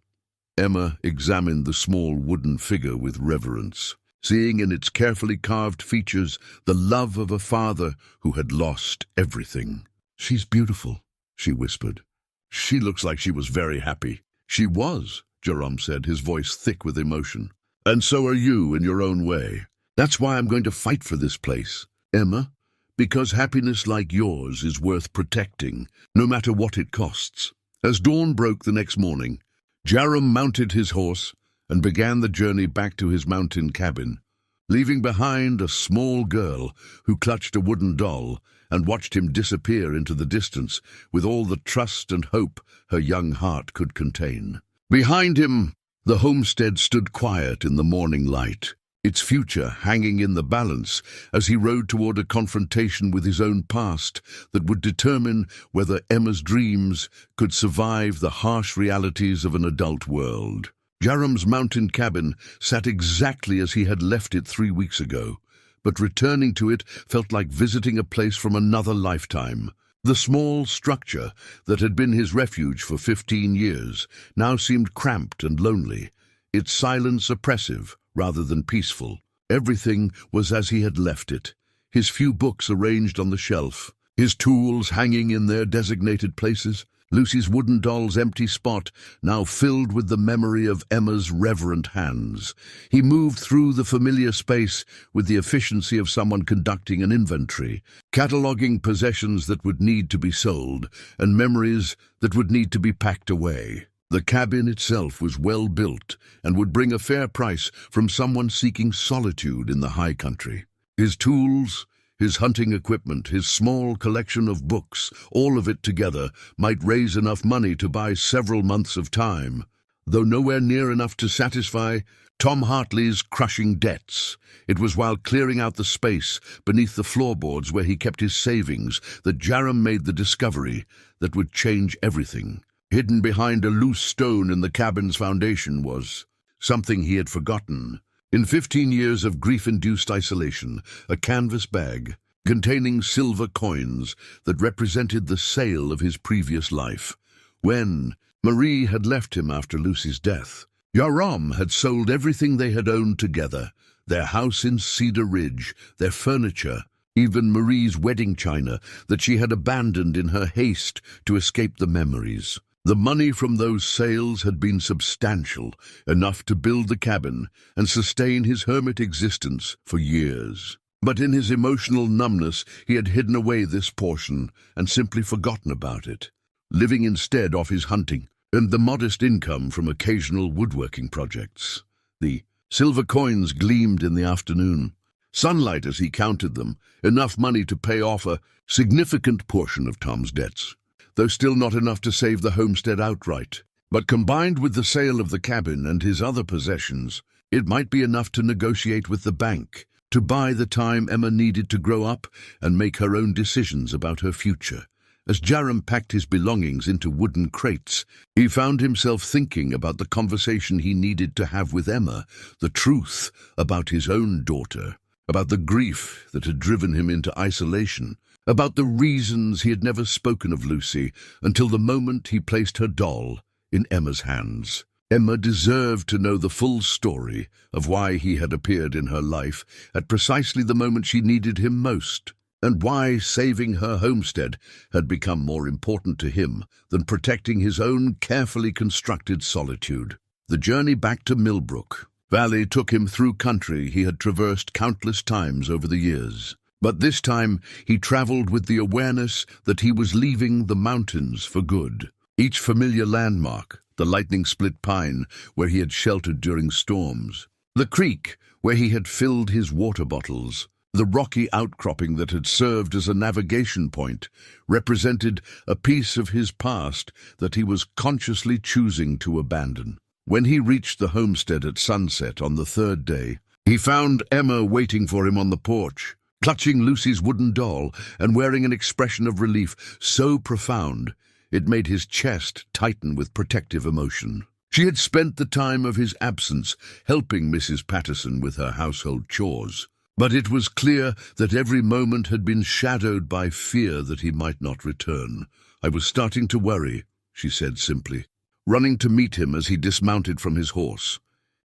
Speaker 1: Emma examined the small wooden figure with reverence, seeing in its carefully carved features the love of a father who had lost everything. "She's beautiful," she whispered. "She looks like she was very happy." "She was," Jarom said, his voice thick with emotion. "And so are you in your own way. That's why I'm going to fight for this place, Emma, because happiness like yours is worth protecting, no matter what it costs." As dawn broke the next morning, Jarom mounted his horse and began the journey back to his mountain cabin, leaving behind a small girl who clutched a wooden doll and watched him disappear into the distance with all the trust and hope her young heart could contain. Behind him, the homestead stood quiet in the morning light, its future hanging in the balance as he rode toward a confrontation with his own past that would determine whether Emma's dreams could survive the harsh realities of an adult world. Jarom's mountain cabin sat exactly as he had left it 3 weeks ago, but returning to it felt like visiting a place from another lifetime. The small structure that had been his refuge for 15 years now seemed cramped and lonely, its silence oppressive rather than peaceful. Everything was as he had left it, his few books arranged on the shelf, his tools hanging in their designated places, Lucy's wooden doll's empty spot now filled with the memory of Emma's reverent hands. He moved through the familiar space with the efficiency of someone conducting an inventory, cataloging possessions that would need to be sold and memories that would need to be packed away. The cabin itself was well built and would bring a fair price from someone seeking solitude in the high country. His tools, his hunting equipment, his small collection of books, all of it together might raise enough money to buy several months of time, though nowhere near enough to satisfy Tom Hartley's crushing debts. It was while clearing out the space beneath the floorboards where he kept his savings that Jarom made the discovery that would change everything. Hidden behind a loose stone in the cabin's foundation was something he had forgotten. In 15 years of grief-induced isolation, a canvas bag containing silver coins that represented the sale of his previous life. When Marie had left him after Lucy's death, Jarom had sold everything they had owned together, their house in Cedar Ridge, their furniture, even Marie's wedding china that she had abandoned in her haste to escape the memories. The money from those sales had been substantial, enough to build the cabin and sustain his hermit existence for years. But in his emotional numbness, he had hidden away this portion and simply forgotten about it, living instead off his hunting and the modest income from occasional woodworking projects. The silver coins gleamed in the afternoon, sunlight as he counted them, enough money to pay off a significant portion of Tom's debts, though still not enough to save the homestead outright. But combined with the sale of the cabin and his other possessions, it might be enough to negotiate with the bank, to buy the time Emma needed to grow up and make her own decisions about her future. As Jarom packed his belongings into wooden crates, he found himself thinking about the conversation he needed to have with Emma, the truth about his own daughter, about the grief that had driven him into isolation, about the reasons he had never spoken of Lucy until the moment he placed her doll in Emma's hands. Emma deserved to know the full story of why he had appeared in her life at precisely the moment she needed him most, and why saving her homestead had become more important to him than protecting his own carefully constructed solitude. The journey back to Millbrook Valley took him through country he had traversed countless times over the years. But this time he traveled with the awareness that he was leaving the mountains for good. Each familiar landmark, the lightning-split pine where he had sheltered during storms, the creek where he had filled his water bottles, the rocky outcropping that had served as a navigation point, represented a piece of his past that he was consciously choosing to abandon. When he reached the homestead at sunset on the third day, he found Emma waiting for him on the porch, clutching Lucy's wooden doll and wearing an expression of relief so profound it made his chest tighten with protective emotion. She had spent the time of his absence helping Mrs. Patterson with her household chores, but it was clear that every moment had been shadowed by fear that he might not return. "I was starting to worry," she said simply, running to meet him as he dismounted from his horse.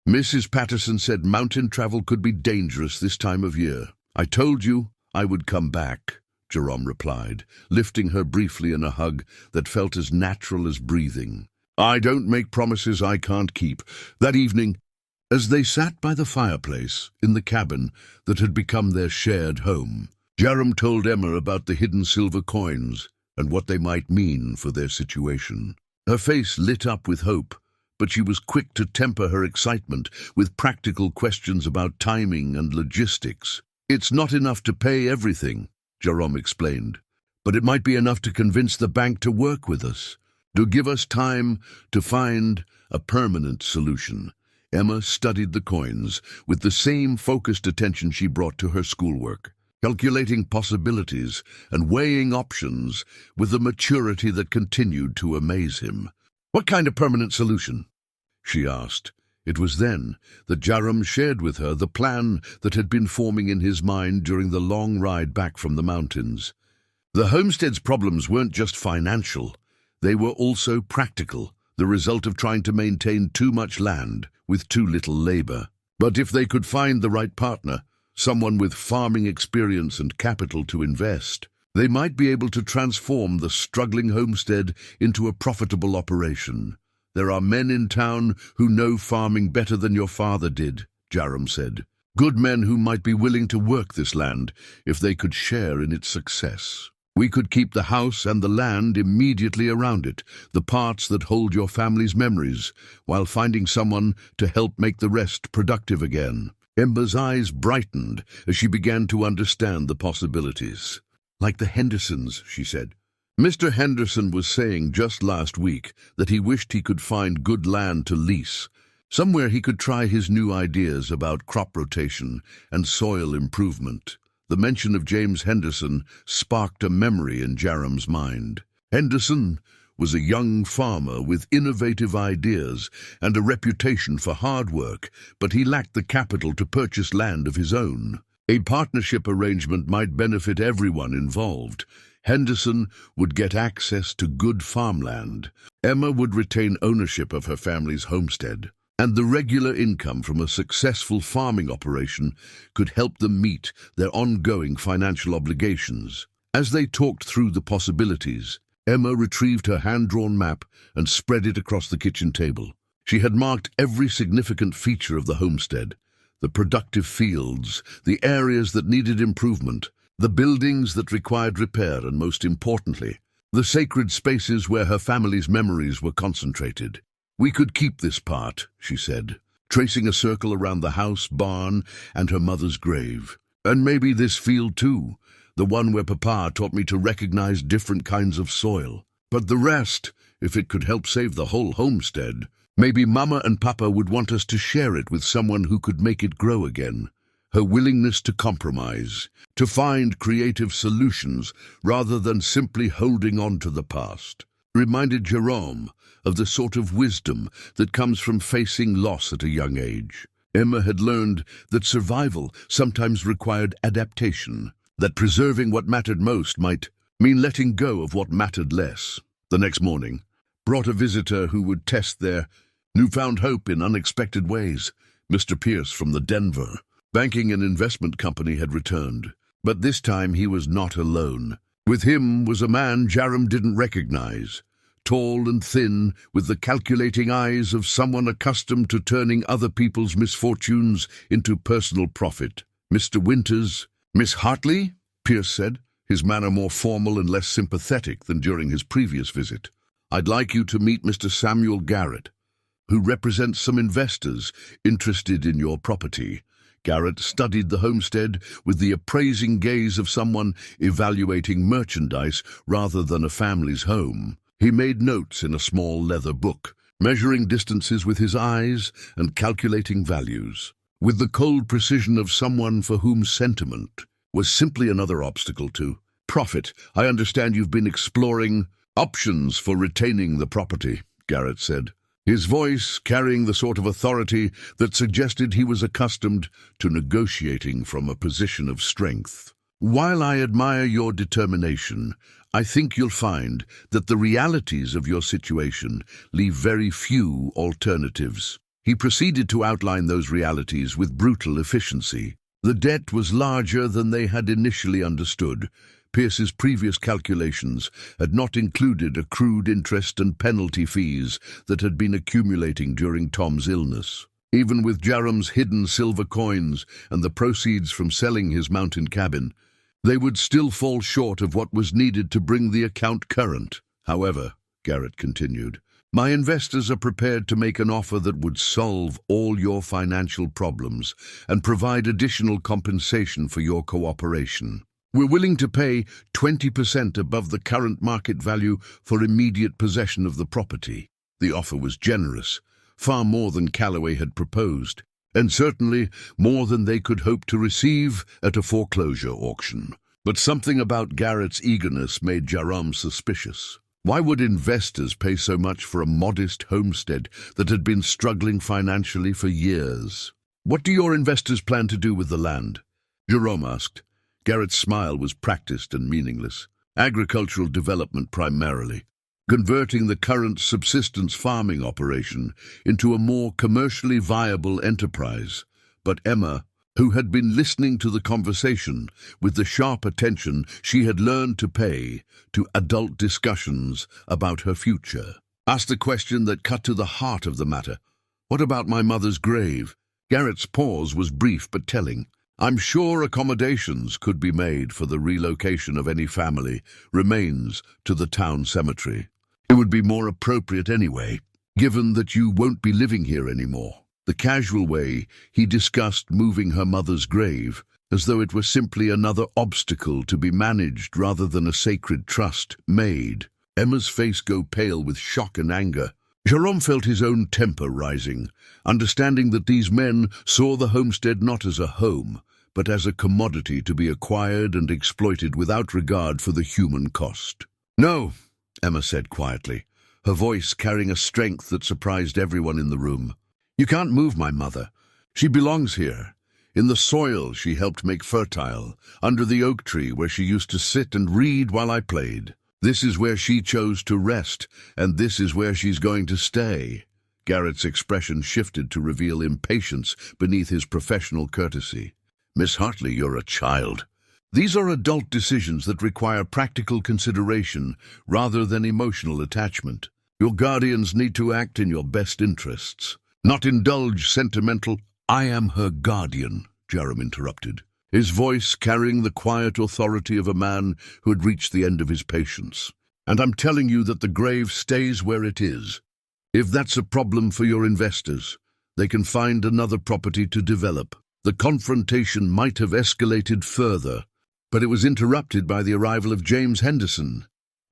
Speaker 1: "Mrs. Patterson said mountain travel could be dangerous this time of year. I told you I would come back," Jarom replied, lifting her briefly in a hug that felt as natural as breathing. "I don't make promises I can't keep." That evening, as they sat by the fireplace in the cabin that had become their shared home, Jarom told Emma about the hidden silver coins and what they might mean for their situation. Her face lit up with hope, but she was quick to temper her excitement with practical questions about timing and logistics. "It's not enough to pay everything," Jarom explained, "but it might be enough to convince the bank to work with us, to give us time to find a permanent solution." Emma studied the coins with the same focused attention she brought to her schoolwork, calculating possibilities and weighing options with a maturity that continued to amaze him. "What kind of permanent solution?" she asked. It was then that Jarom shared with her the plan that had been forming in his mind during the long ride back from the mountains. The homestead's problems weren't just financial, they were also practical, the result of trying to maintain too much land with too little labor. But if they could find the right partner, someone with farming experience and capital to invest, they might be able to transform the struggling homestead into a profitable operation. "There are men in town who know farming better than your father did," Jarom said. "Good men who might be willing to work this land if they could share in its success. We could keep the house and the land immediately around it, the parts that hold your family's memories, while finding someone to help make the rest productive again." Emma's eyes brightened as she began to understand the possibilities. "Like the Hendersons," she said. "Mr. Henderson was saying just last week that he wished he could find good land to lease, somewhere he could try his new ideas about crop rotation and soil improvement." The mention of James Henderson sparked a memory in Jarom's mind. Henderson was a young farmer with innovative ideas and a reputation for hard work, but he lacked the capital to purchase land of his own. A partnership arrangement might benefit everyone involved. Henderson would get access to good farmland. Emma would retain ownership of her family's homestead, and the regular income from a successful farming operation could help them meet their ongoing financial obligations. As they talked through the possibilities, Emma retrieved her hand-drawn map and spread it across the kitchen table. She had marked every significant feature of the homestead: the productive fields, the areas that needed improvement, the buildings that required repair, and most importantly, the sacred spaces where her family's memories were concentrated. "We could keep this part," she said, tracing a circle around the house, barn, and her mother's grave. "And maybe this field too, the one where Papa taught me to recognize different kinds of soil. But the rest, if it could help save the whole homestead, maybe Mama and Papa would want us to share it with someone who could make it grow again." Her willingness to compromise, to find creative solutions rather than simply holding on to the past, reminded Jarom of the sort of wisdom that comes from facing loss at a young age. Emma had learned that survival sometimes required adaptation, that preserving what mattered most might mean letting go of what mattered less. The next morning brought a visitor who would test their newfound hope in unexpected ways. Mr. Pierce from the Denver banking and investment company had returned, but this time he was not alone. With him was a man Jarom didn't recognize, tall and thin, with the calculating eyes of someone accustomed to turning other people's misfortunes into personal profit. "Mr. Winters." "Miss Hartley?" Pierce said, his manner more formal and less sympathetic than during his previous visit. "I'd like you to meet Mr. Samuel Garrett, who represents some investors interested in your property." Garrett studied the homestead with the appraising gaze of someone evaluating merchandise rather than a family's home. He made notes in a small leather book, measuring distances with his eyes and calculating values, with the cold precision of someone for whom sentiment was simply another obstacle to profit. I understand you've been exploring options for retaining the property, Garrett said, his voice carrying the sort of authority that suggested he was accustomed to negotiating from a position of strength. While I admire your determination, I think you'll find that the realities of your situation leave very few alternatives. He proceeded to outline those realities with brutal efficiency. The debt was larger than they had initially understood. Pierce's previous calculations had not included accrued interest and penalty fees that had been accumulating during Tom's illness. Even with Jarom's hidden silver coins and the proceeds from selling his mountain cabin, they would still fall short of what was needed to bring the account current. However, Garrett continued, my investors are prepared to make an offer that would solve all your financial problems and provide additional compensation for your cooperation. We're willing to pay 20% above the current market value for immediate possession of the property. The offer was generous, far more than Calloway had proposed, and certainly more than they could hope to receive at a foreclosure auction. But something about Garrett's eagerness made Jarom suspicious. Why would investors pay so much for a modest homestead that had been struggling financially for years? What do your investors plan to do with the land? Jarom asked. Garrett's smile was practiced and meaningless. Agricultural development primarily, converting the current subsistence farming operation into a more commercially viable enterprise. But Emma, who had been listening to the conversation with the sharp attention she had learned to pay to adult discussions about her future, asked a question that cut to the heart of the matter. What about my mother's grave? Garrett's pause was brief but telling. I'm sure accommodations could be made for the relocation of any family remains to the town cemetery. It would be more appropriate anyway, given that you won't be living here anymore. The casual way he discussed moving her mother's grave, as though it were simply another obstacle to be managed rather than a sacred trust, made Emma's face go pale with shock and anger. Jarom felt his own temper rising, understanding that these men saw the homestead not as a home, but as a commodity to be acquired and exploited without regard for the human cost. No, Emma said quietly, her voice carrying a strength that surprised everyone in the room. You can't move my mother. She belongs here, in the soil she helped make fertile, under the oak tree where she used to sit and read while I played. This is where she chose to rest, and this is where she's going to stay. Garrett's expression shifted to reveal impatience beneath his professional courtesy. Miss Hartley, you're a child. These are adult decisions that require practical consideration rather than emotional attachment. Your guardians need to act in your best interests, not indulge sentimental. I am her guardian, Jarom interrupted, his voice carrying the quiet authority of a man who had reached the end of his patience. And I'm telling you that the grave stays where it is. If that's a problem for your investors, they can find another property to develop. The confrontation might have escalated further, but it was interrupted by the arrival of James Henderson,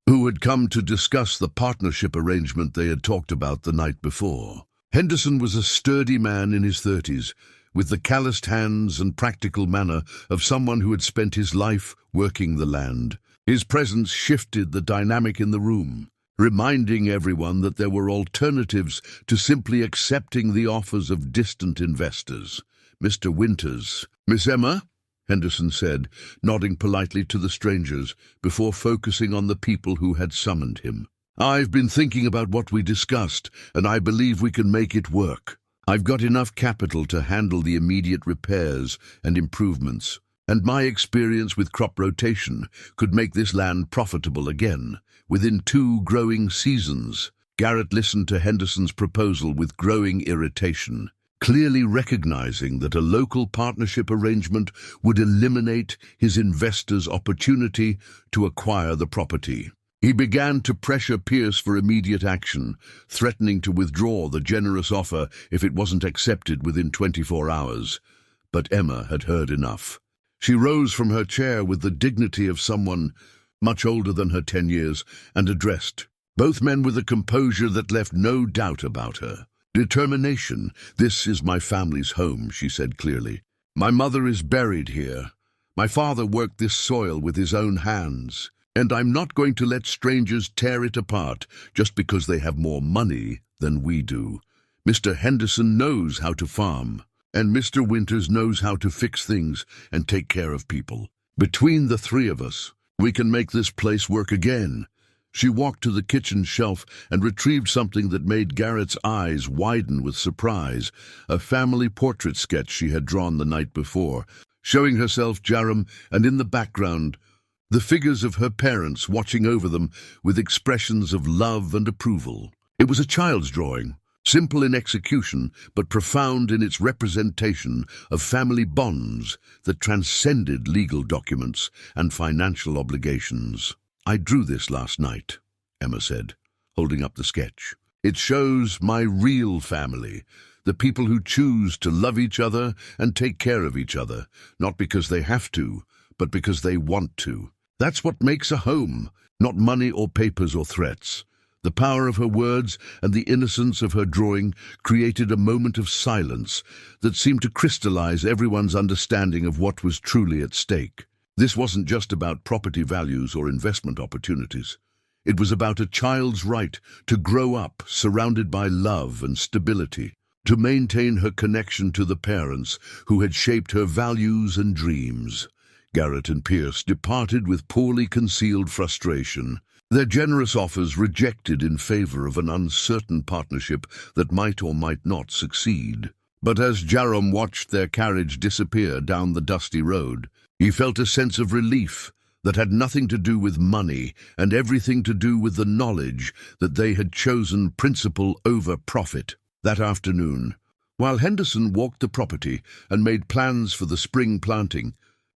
Speaker 1: who had come to discuss the partnership arrangement they had talked about the night before. Henderson was a sturdy man in his 30s, with the calloused hands and practical manner of someone who had spent his life working the land. His presence shifted the dynamic in the room, reminding everyone that there were alternatives to simply accepting the offers of distant investors. Mr. Winters. Miss Emma? Henderson said, nodding politely to the strangers before focusing on the people who had summoned him. I've been thinking about what we discussed, and I believe we can make it work. I've got enough capital to handle the immediate repairs and improvements, and my experience with crop rotation could make this land profitable again within 2 growing seasons. Garrett listened to Henderson's proposal with growing irritation, clearly recognizing that a local partnership arrangement would eliminate his investors' opportunity to acquire the property. He began to pressure Pierce for immediate action, threatening to withdraw the generous offer if it wasn't accepted within 24 hours. But Emma had heard enough. She rose from her chair with the dignity of someone much older than her 10 years and addressed both men with a composure that left no doubt about her. Determination. This is my family's home, she said clearly. My mother is buried here. My father worked this soil with his own hands, and I'm not going to let strangers tear it apart just because they have more money than we do. Mr. Henderson knows how to farm, and Mr. Winters knows how to fix things and take care of people. Between the three of us, we can make this place work again." She walked to the kitchen shelf and retrieved something that made Garrett's eyes widen with surprise, a family portrait sketch she had drawn the night before, showing herself, Jarom, and in the background, the figures of her parents watching over them with expressions of love and approval. It was a child's drawing, simple in execution, but profound in its representation of family bonds that transcended legal documents and financial obligations. "I drew this last night," Emma said, holding up the sketch. "It shows my real family, the people who choose to love each other and take care of each other, not because they have to, but because they want to. That's what makes a home, not money or papers or threats." The power of her words and the innocence of her drawing created a moment of silence that seemed to crystallize everyone's understanding of what was truly at stake. This wasn't just about property values or investment opportunities. It was about a child's right to grow up surrounded by love and stability, to maintain her connection to the parents who had shaped her values and dreams. Garrett and Pierce departed with poorly concealed frustration, their generous offers rejected in favor of an uncertain partnership that might or might not succeed. But as Jarom watched their carriage disappear down the dusty road, he felt a sense of relief that had nothing to do with money and everything to do with the knowledge that they had chosen principle over profit. That afternoon, while Henderson walked the property and made plans for the spring planting,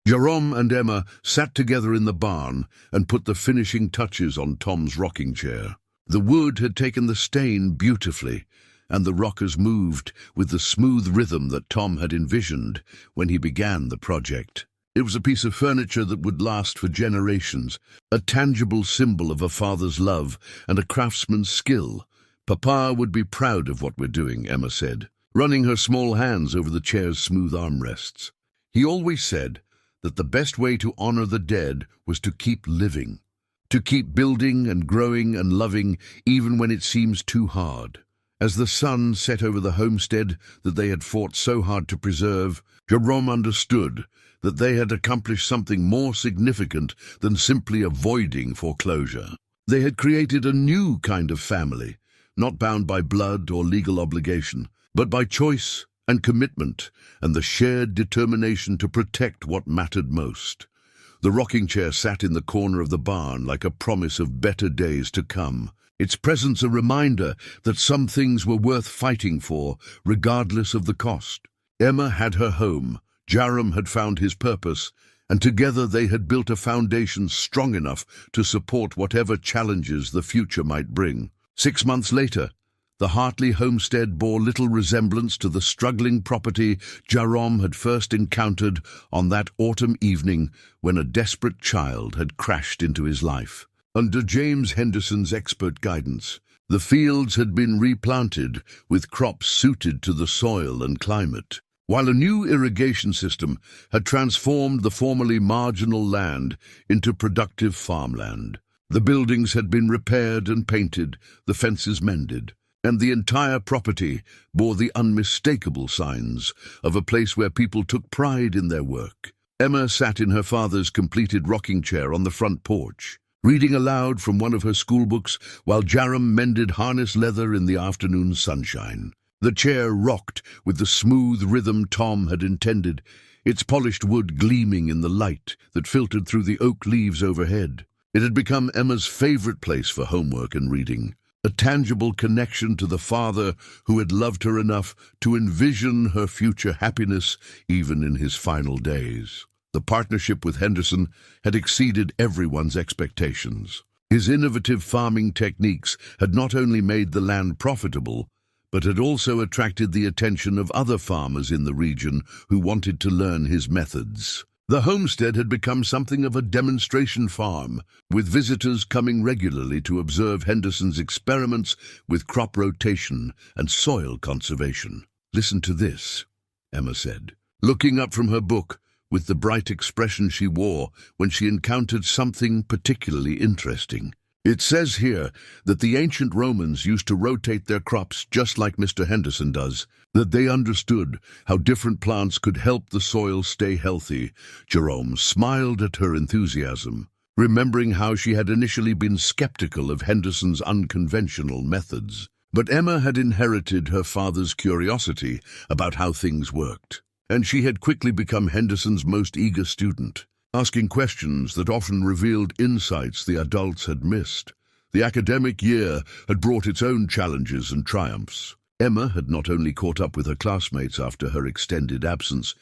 Speaker 1: Jarom and Emma sat together in the barn and put the finishing touches on Tom's rocking chair. The wood had taken the stain beautifully, and the rockers moved with the smooth rhythm that Tom had envisioned when he began the project. It was a piece of furniture that would last for generations, a tangible symbol of a father's love and a craftsman's skill. "Papa would be proud of what we're doing," Emma said, running her small hands over the chair's smooth armrests. "He always said that the best way to honor the dead was to keep living, to keep building and growing and loving even when it seems too hard." As the sun set over the homestead that they had fought so hard to preserve, Jarom understood that they had accomplished something more significant than simply avoiding foreclosure. They had created a new kind of family, not bound by blood or legal obligation, but by choice and commitment and the shared determination to protect what mattered most. The rocking chair sat in the corner of the barn like a promise of better days to come, its presence a reminder that some things were worth fighting for, regardless of the cost. Emma had her home, Jarom had found his purpose, and together they had built a foundation strong enough to support whatever challenges the future might bring. 6 months later, the Hartley homestead bore little resemblance to the struggling property Jarom had first encountered on that autumn evening when a desperate child had crashed into his life. Under James Henderson's expert guidance, the fields had been replanted with crops suited to the soil and climate, while a new irrigation system had transformed the formerly marginal land into productive farmland. The buildings had been repaired and painted, the fences mended, and the entire property bore the unmistakable signs of a place where people took pride in their work. Emma sat in her father's completed rocking chair on the front porch, reading aloud from one of her schoolbooks while Jarom mended harness leather in the afternoon sunshine. The chair rocked with the smooth rhythm Tom had intended, its polished wood gleaming in the light that filtered through the oak leaves overhead. It had become Emma's favorite place for homework and reading, a tangible connection to the father who had loved her enough to envision her future happiness even in his final days. The partnership with Henderson had exceeded everyone's expectations. His innovative farming techniques had not only made the land profitable, but had also attracted the attention of other farmers in the region who wanted to learn his methods. The homestead had become something of a demonstration farm, with visitors coming regularly to observe Henderson's experiments with crop rotation and soil conservation. "Listen to this," Emma said, looking up from her book with the bright expression she wore when she encountered something particularly interesting. It says here that the ancient Romans used to rotate their crops just like Mr. Henderson does, that they understood how different plants could help the soil stay healthy. Jarom smiled at her enthusiasm, remembering how she had initially been skeptical of Henderson's unconventional methods. But Emma had inherited her father's curiosity about how things worked, and she had quickly become Henderson's most eager student, asking questions that often revealed insights the adults had missed. The academic year had brought its own challenges and triumphs. Emma had not only caught up with her classmates after her extended absence,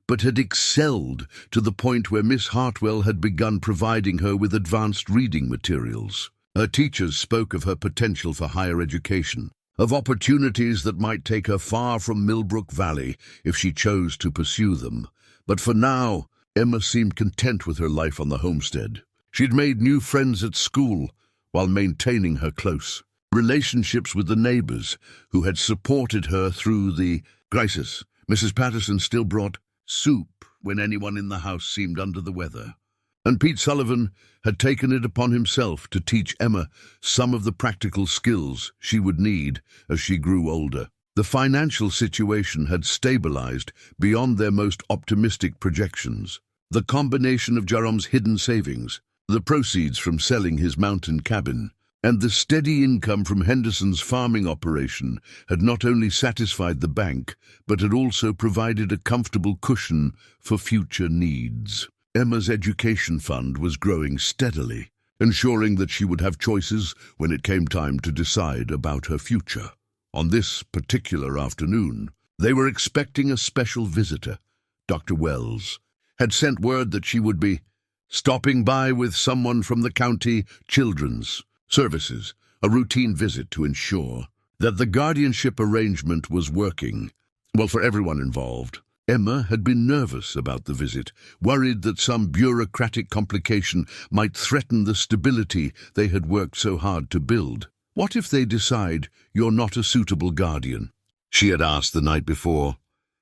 Speaker 1: but had excelled to the point where Miss Hartwell had begun providing her with advanced reading materials. Her teachers spoke of her potential for higher education, of opportunities that might take her far from Millbrook Valley if she chose to pursue them. But for now, Emma seemed content with her life on the homestead. She'd made new friends at school while maintaining her close relationships with the neighbors who had supported her through the crisis. Mrs. Patterson still brought soup when anyone in the house seemed under the weather, and Pete Sullivan had taken it upon himself to teach Emma some of the practical skills she would need as she grew older. The financial situation had stabilized beyond their most optimistic projections. The combination of Jarom's hidden savings, the proceeds from selling his mountain cabin, and the steady income from Henderson's farming operation had not only satisfied the bank, but had also provided a comfortable cushion for future needs. Emma's education fund was growing steadily, ensuring that she would have choices when it came time to decide about her future. On this particular afternoon, they were expecting a special visitor. Dr. Wells had sent word that she would be stopping by with someone from the county children's services, a routine visit to ensure that the guardianship arrangement was working well for everyone involved. Emma had been nervous about the visit, worried that some bureaucratic complication might threaten the stability they had worked so hard to build. "What if they decide you're not a suitable guardian?" she had asked the night before.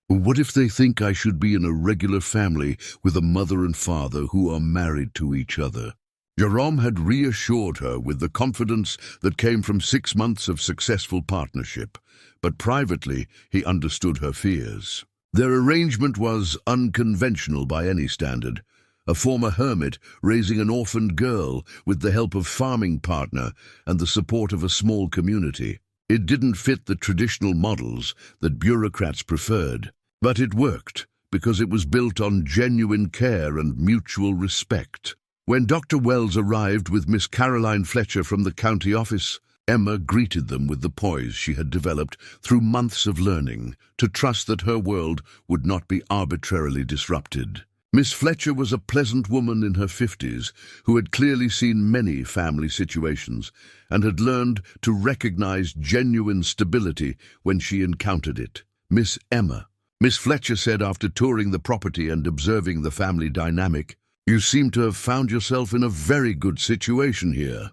Speaker 1: "What if they think I should be in a regular family with a mother and father who are married to each other?" Jarom had reassured her with the confidence that came from 6 months of successful partnership, but privately he understood her fears. Their arrangement was unconventional by any standard. A former hermit raising an orphaned girl with the help of farming partner and the support of a small community. It didn't fit the traditional models that bureaucrats preferred, but it worked because it was built on genuine care and mutual respect. When Dr. Wells arrived with Miss Caroline Fletcher from the county office, Emma greeted them with the poise she had developed through months of learning to trust that her world would not be arbitrarily disrupted. Miss Fletcher was a pleasant woman in her 50s who had clearly seen many family situations and had learned to recognize genuine stability when she encountered it. "Miss Emma," Miss Fletcher said after touring the property and observing the family dynamic, "you seem to have found yourself in a very good situation here.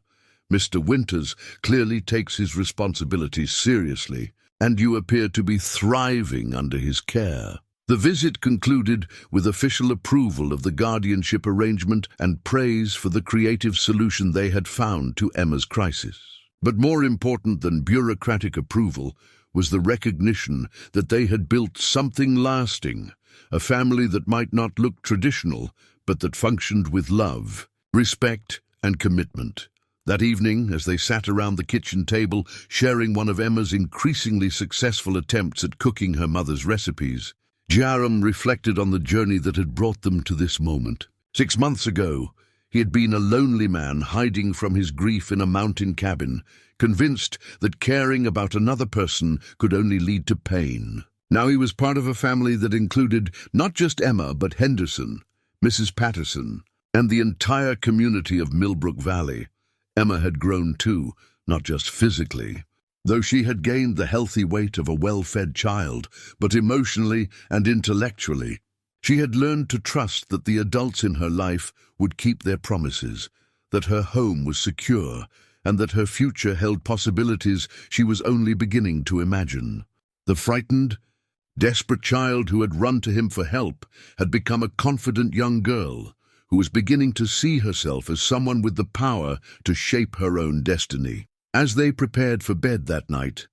Speaker 1: Mr. Winters clearly takes his responsibilities seriously, and you appear to be thriving under his care." The visit concluded with official approval of the guardianship arrangement and praise for the creative solution they had found to Emma's crisis. But more important than bureaucratic approval was the recognition that they had built something lasting, a family that might not look traditional, but that functioned with love, respect, and commitment. That evening, as they sat around the kitchen table, sharing one of Emma's increasingly successful attempts at cooking her mother's recipes, Jarom reflected on the journey that had brought them to this moment. 6 months ago, he had been a lonely man hiding from his grief in a mountain cabin, convinced that caring about another person could only lead to pain. Now he was part of a family that included not just Emma, but Henderson, Mrs. Patterson, and the entire community of Millbrook Valley. Emma had grown too, not just physically, though she had gained the healthy weight of a well-fed child, but emotionally and intellectually. She had learned to trust that the adults in her life would keep their promises, that her home was secure, and that her future held possibilities she was only beginning to imagine. The frightened desperate child who had run to him for help had become a confident young girl who was beginning to see herself as someone with the power to shape her own destiny. As they prepared for bed that night,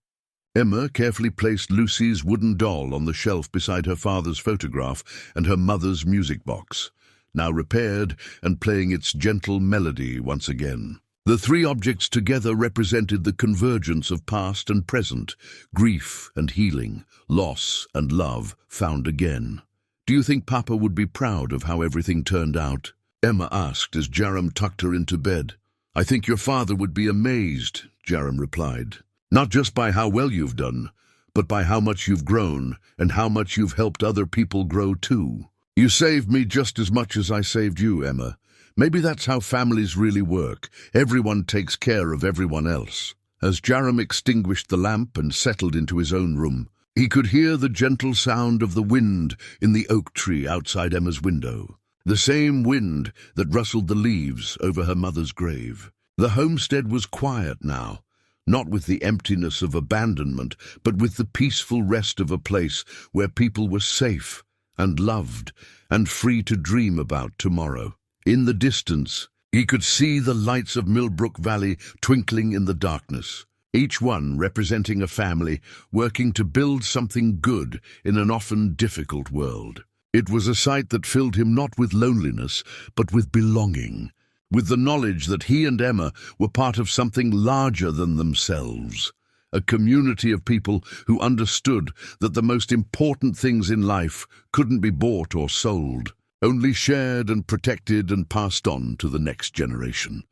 Speaker 1: Emma carefully placed Lucy's wooden doll on the shelf beside her father's photograph and her mother's music box, now repaired and playing its gentle melody once again. The three objects together represented the convergence of past and present, grief and healing, loss and love found again. "Do you think Papa would be proud of how everything turned out?" Emma asked as Jarom tucked her into bed. "I think your father would be amazed," Jarom replied. "Not just by how well you've done, but by how much you've grown and how much you've helped other people grow too. You saved me just as much as I saved you, Emma. Maybe that's how families really work. Everyone takes care of everyone else." As Jarom extinguished the lamp and settled into his own room, he could hear the gentle sound of the wind in the oak tree outside Emma's window, the same wind that rustled the leaves over her mother's grave. The homestead was quiet now, not with the emptiness of abandonment, but with the peaceful rest of a place where people were safe and loved and free to dream about tomorrow. In the distance, he could see the lights of Millbrook Valley twinkling in the darkness, each one representing a family working to build something good in an often difficult world. It was a sight that filled him not with loneliness, but with belonging, with the knowledge that he and Emma were part of something larger than themselves, a community of people who understood that the most important things in life couldn't be bought or sold, only shared and protected and passed on to the next generation.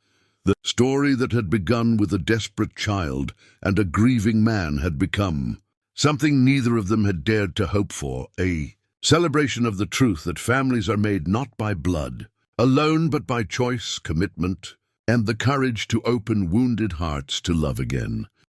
Speaker 1: The story that had begun with a desperate child and a grieving man had become something neither of them had dared to hope for, a celebration of the truth that families are made not by blood alone, but by choice, commitment, and the courage to open wounded hearts to love again.